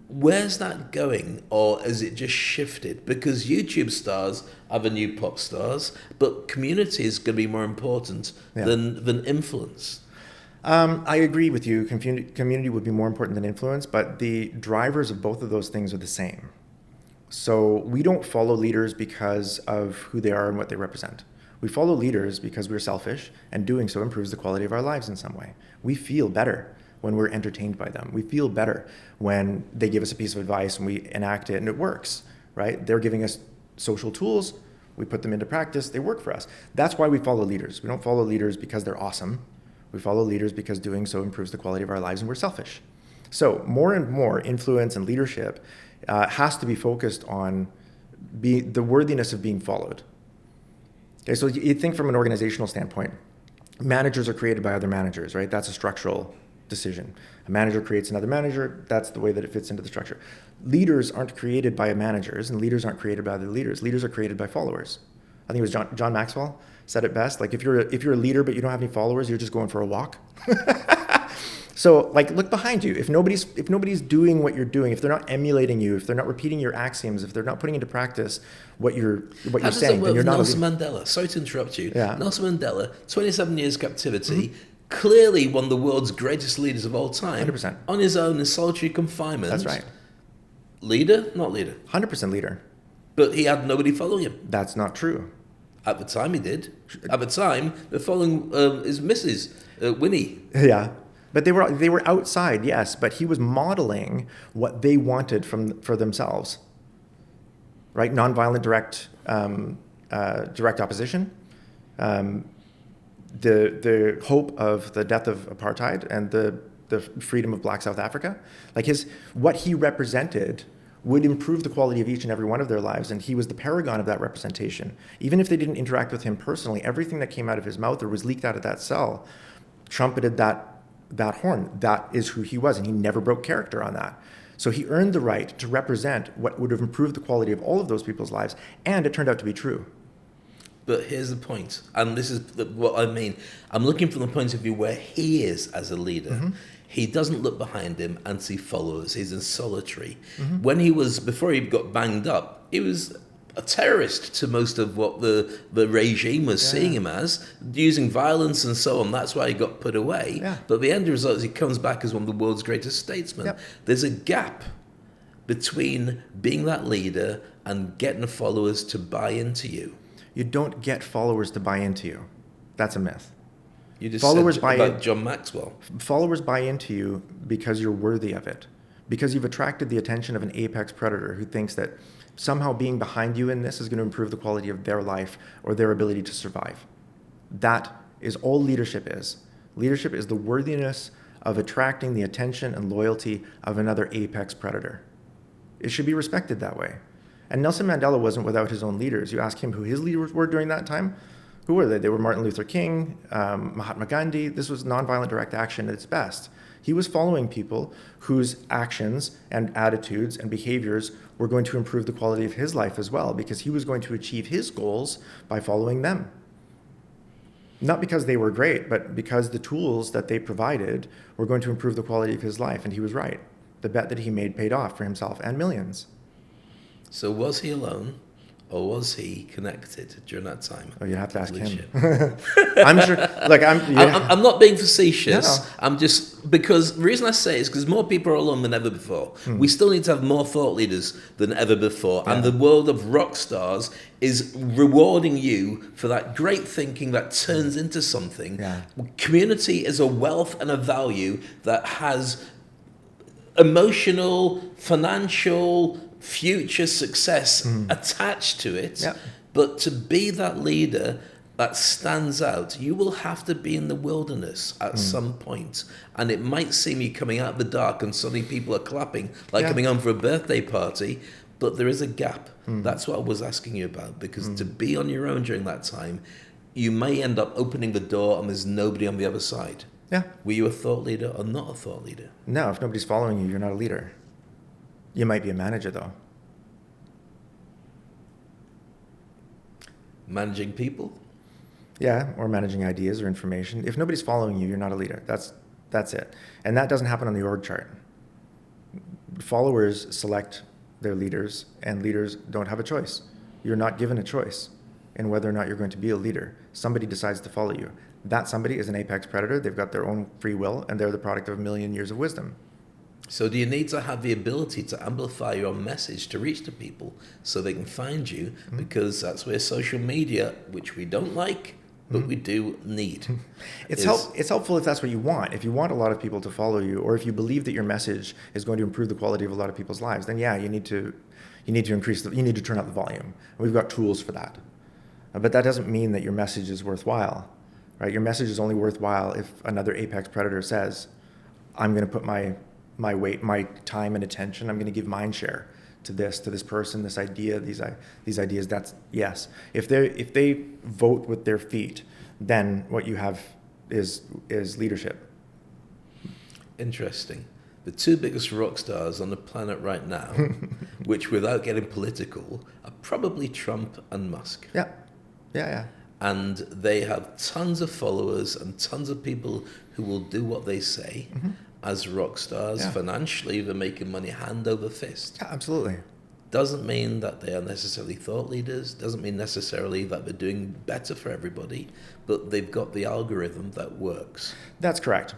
Where's that going, or has it just shifted? Because YouTube stars are the new pop stars, but community is going to be more important than influence. I agree with you. Community would be more important than influence, but the drivers of both of those things are the same. So we don't follow leaders because of who they are and what they represent. We follow leaders because we're selfish, and doing so improves the quality of our lives in some way. We feel better when we're entertained by them. We feel better when they give us a piece of advice and we enact it and it works, right? They're giving us social tools, we put them into practice, they work for us. That's why we follow leaders. We don't follow leaders because they're awesome. We follow leaders because doing so improves the quality of our lives and we're selfish. So more and more influence and leadership has to be focused on the worthiness of being followed. Okay, so you think from an organizational standpoint, managers are created by other managers, right? That's a structural decision. A manager creates another manager. That's the way that it fits into the structure. Leaders aren't created by managers, and leaders aren't created by other leaders. Leaders are created by followers. I think it was John Maxwell said it best. Like if you're a leader but you don't have any followers, you're just going for a walk. So like look behind you. If nobody's doing what you're doing, if they're not emulating you, if they're not repeating your axioms, if they're not putting into practice what you're saying, then you're not. Nelson Mandela. Sorry to interrupt you. Yeah. Nelson Mandela, 27 years captivity. Mm-hmm. Clearly one of the world's greatest leaders of all time. 100%. On his own in solitary confinement. That's right. Leader? Not leader. 100% leader. But he had nobody following him. That's not true. At the time he did. At the time, they're following his missus, Winnie. Yeah. But they were outside, yes, but he was modeling what they wanted for themselves. Right? Nonviolent direct opposition. The hope of the death of apartheid and the freedom of Black South Africa. Like what he represented would improve the quality of each and every one of their lives, and he was the paragon of that representation. Even if they didn't interact with him personally, everything that came out of his mouth or was leaked out of that cell trumpeted that horn. That is who he was, and he never broke character on that. So he earned the right to represent what would have improved the quality of all of those people's lives, and it turned out to be true. But here's the point, and this is what I mean. I'm looking from the point of view where he is as a leader. Mm-hmm. He doesn't look behind him and see followers. He's in solitary. Mm-hmm. Before he got banged up, he was a terrorist to most of what the regime was seeing him as, using violence and so on. That's why he got put away. Yeah. But the end result is he comes back as one of the world's greatest statesmen. Yep. There's a gap between being that leader and getting followers to buy into you. You don't get followers to buy into you. That's a myth. You just followers said about John Maxwell. Followers buy into you because you're worthy of it. Because you've attracted the attention of an apex predator who thinks that somehow being behind you in this is going to improve the quality of their life or their ability to survive. That is all leadership is. Leadership is the worthiness of attracting the attention and loyalty of another apex predator. It should be respected that way. And Nelson Mandela wasn't without his own leaders. You ask him who his leaders were during that time. Who were they? They were Martin Luther King, Mahatma Gandhi. This was nonviolent direct action at its best. He was following people whose actions and attitudes and behaviors were going to improve the quality of his life as well, because he was going to achieve his goals by following them. Not because they were great, but because the tools that they provided were going to improve the quality of his life, and he was right. The bet that he made paid off for himself and millions. So was he alone, or was he connected during that time? Oh, you have to ask him. I'm sure. Like I'm not being facetious. No. I'm just because the reason I say it is because more people are alone than ever before. We still need to have more thought leaders than ever before, and the world of rock stars is rewarding you for that great thinking that turns into something. Yeah. Community is a wealth and a value that has emotional, financial, future success attached to it. Yep. But to be that leader that stands out, you will have to be in the wilderness at some point. And it might seem you're coming out of the dark and suddenly people are clapping, like coming home for a birthday party, but there is a gap. That's what I was asking you about, because to be on your own during that time, you may end up opening the door and there's nobody on the other side. Yeah. Were you a thought leader or not a thought leader? No, if nobody's following you, you're not a leader. You might be a manager, though. Managing people? Yeah, or managing ideas or information. If nobody's following you, you're not a leader. That's it. And that doesn't happen on the org chart. Followers select their leaders, and leaders don't have a choice. You're not given a choice in whether or not you're going to be a leader. Somebody decides to follow you. That somebody is an apex predator. They've got their own free will, and they're the product of a million years of wisdom. So do you need to have the ability to amplify your message to reach the people so they can find you? Because that's where social media, which we don't like, but we do need. It's helpful if that's what you want. If you want a lot of people to follow you, or if you believe that your message is going to improve the quality of a lot of people's lives, then yeah, you need to turn up the volume. We've got tools for that. But that doesn't mean that your message is worthwhile, right? Your message is only worthwhile if another apex predator says, I'm going to put my weight, my time and attention, I'm going to give mind share to this person, this idea, these ideas. That's yes. If they vote with their feet, then what you have is leadership. Interesting. The two biggest rock stars on the planet right now, which without getting political, are probably Trump and Musk. Yeah. And they have tons of followers and tons of people who will do what they say. As rock stars, financially, they're making money hand over fist. Yeah, absolutely. Doesn't mean that they are necessarily thought leaders, doesn't mean necessarily that they're doing better for everybody, but they've got the algorithm that works. That's correct.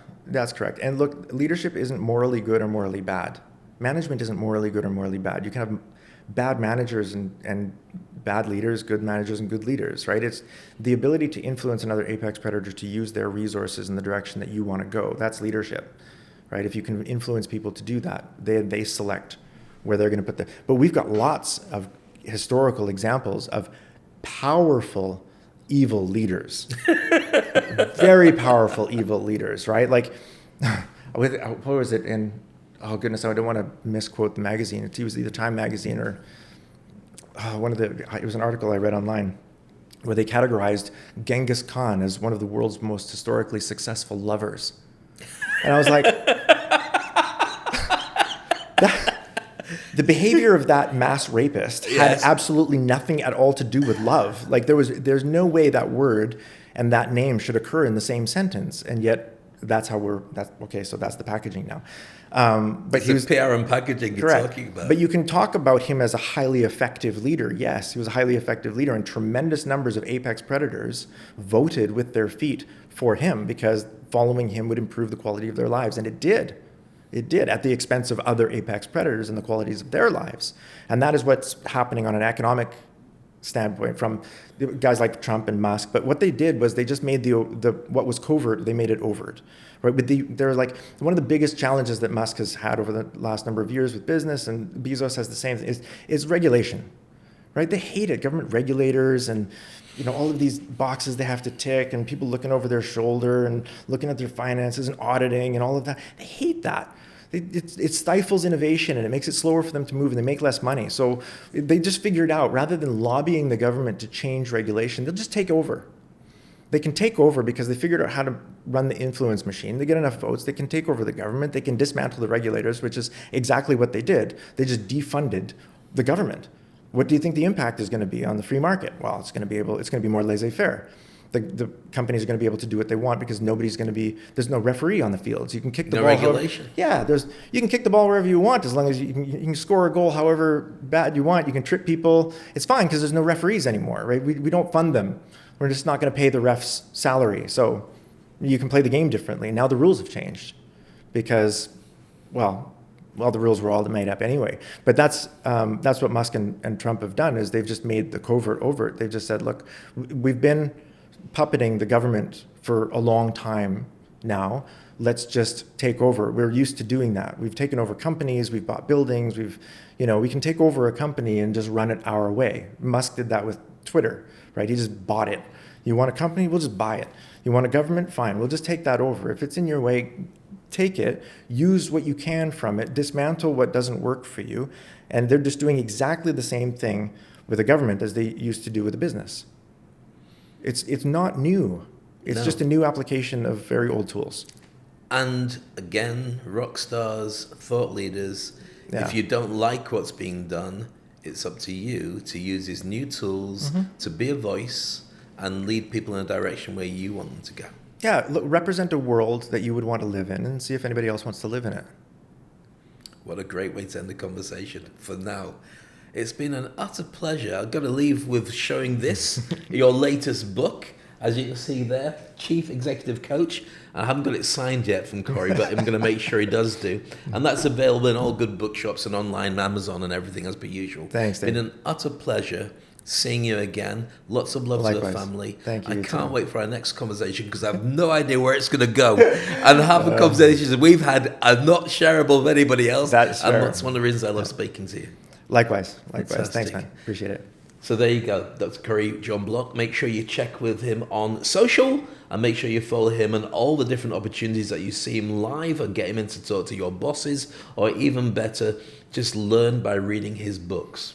And look, leadership isn't morally good or morally bad. management isn't morally good or morally bad. You can have bad managers and bad leaders, good managers and good leaders, right? It's the ability to influence another apex predator to use their resources in the direction that you want to go. That's leadership, right? If you can influence people to do that, they select where they're going to put the. But we've got lots of historical examples of powerful evil leaders, very powerful evil leaders, right? Like, what was it in? Oh goodness, I don't want to misquote the magazine. It was either Time magazine or it was an article I read online where they categorized Genghis Khan as one of the world's most historically successful lovers. And I was like, the behavior of that mass rapist had absolutely nothing at all to do with love. Like there's no way that word and that name should occur in the same sentence. And yet that's how so that's the packaging now. But he was PR and packaging you're talking about. But you can talk about him as a highly effective leader. Yes, he was a highly effective leader, and tremendous numbers of apex predators voted with their feet for him because following him would improve the quality of their lives, and it did. It did, at the expense of other apex predators and the qualities of their lives. And that is what's happening on an economic standpoint from guys like Trump and Musk. But what they did was they just made the what was covert, they made it overt. Right? But they're like one of the biggest challenges that Musk has had over the last number of years with business, and Bezos has the same thing, is regulation. Right? They hate it. Government regulators and all of these boxes they have to tick, and people looking over their shoulder and looking at their finances and auditing and all of that. They hate that. It stifles innovation and it makes it slower for them to move, and they make less money. So they just figured out, rather than lobbying the government to change regulation, they'll just take over. They can take over because they figured out how to run the influence machine. They get enough votes, they can take over the government, they can dismantle the regulators, which is exactly what they did. They just defunded the government. What do you think the impact is going to be on the free market? Well, it's going to be more laissez-faire. The companies are going to be able to do what they want because there's no referee on the field. So you can kick the ball. Regulation. You can kick the ball wherever you want as long as you can score a goal however bad you want. You can trick people. It's fine because there's no referees anymore, right? We don't fund them. We're just not going to pay the ref's salary. So you can play the game differently. Now the rules have changed because, well, the rules were all made up anyway. But that's what Musk and Trump have done, is they've just made the covert overt. They've just said, look, we've been puppeting the government for a long time now. Let's just take over. We're used to doing that. We've taken over companies, we've bought buildings, we can take over a company and just run it our way. Musk did that with Twitter, right? He just bought it. You want a company? We'll just buy it. You want a government? Fine. We'll just take that over. If it's in your way, take it, use what you can from it, dismantle what doesn't work for you. And they're just doing exactly the same thing with the government as they used to do with the business. It's not new. It's just a new application of very old tools. And again, rock stars, thought leaders, if you don't like what's being done, it's up to you to use these new tools to be a voice and lead people in a direction where you want them to go. Yeah, look, represent a world that you would want to live in and see if anybody else wants to live in it. What a great way to end the conversation for now. It's been an utter pleasure. I've got to leave with showing this, your latest book. As you can see there, Chief Executive Coach. I haven't got it signed yet from Corrie, but I'm going to make sure he does do. And that's available in all good bookshops and online, Amazon and everything as per usual. Thanks, Dave. It's been an utter pleasure seeing you again. Lots of love to the family. Thank you. I can't wait for our next conversation because I have no idea where it's going to go. And half the conversations we've had are not shareable with anybody else. That's fair. And that's one of the reasons I love speaking to you. Likewise. Fantastic. Thanks, man. Appreciate it. So there you go. That's Corrie Block. Make sure you check with him on social and make sure you follow him and all the different opportunities that you see him live and get him in to talk to your bosses, or even better, just learn by reading his books.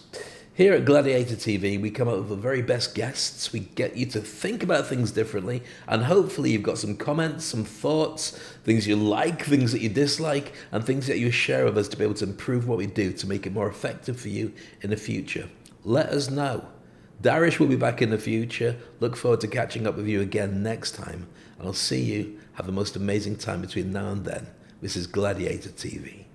Here at Gladiator TV, we come up with the very best guests. We get you to think about things differently, and hopefully you've got some comments, some thoughts, things you like, things that you dislike, and things that you share with us to be able to improve what we do to make it more effective for you in the future. Let us know. Dariush will be back in the future. Look forward to catching up with you again next time, and I'll see you. Have the most amazing time between now and then. This is Gladiator TV.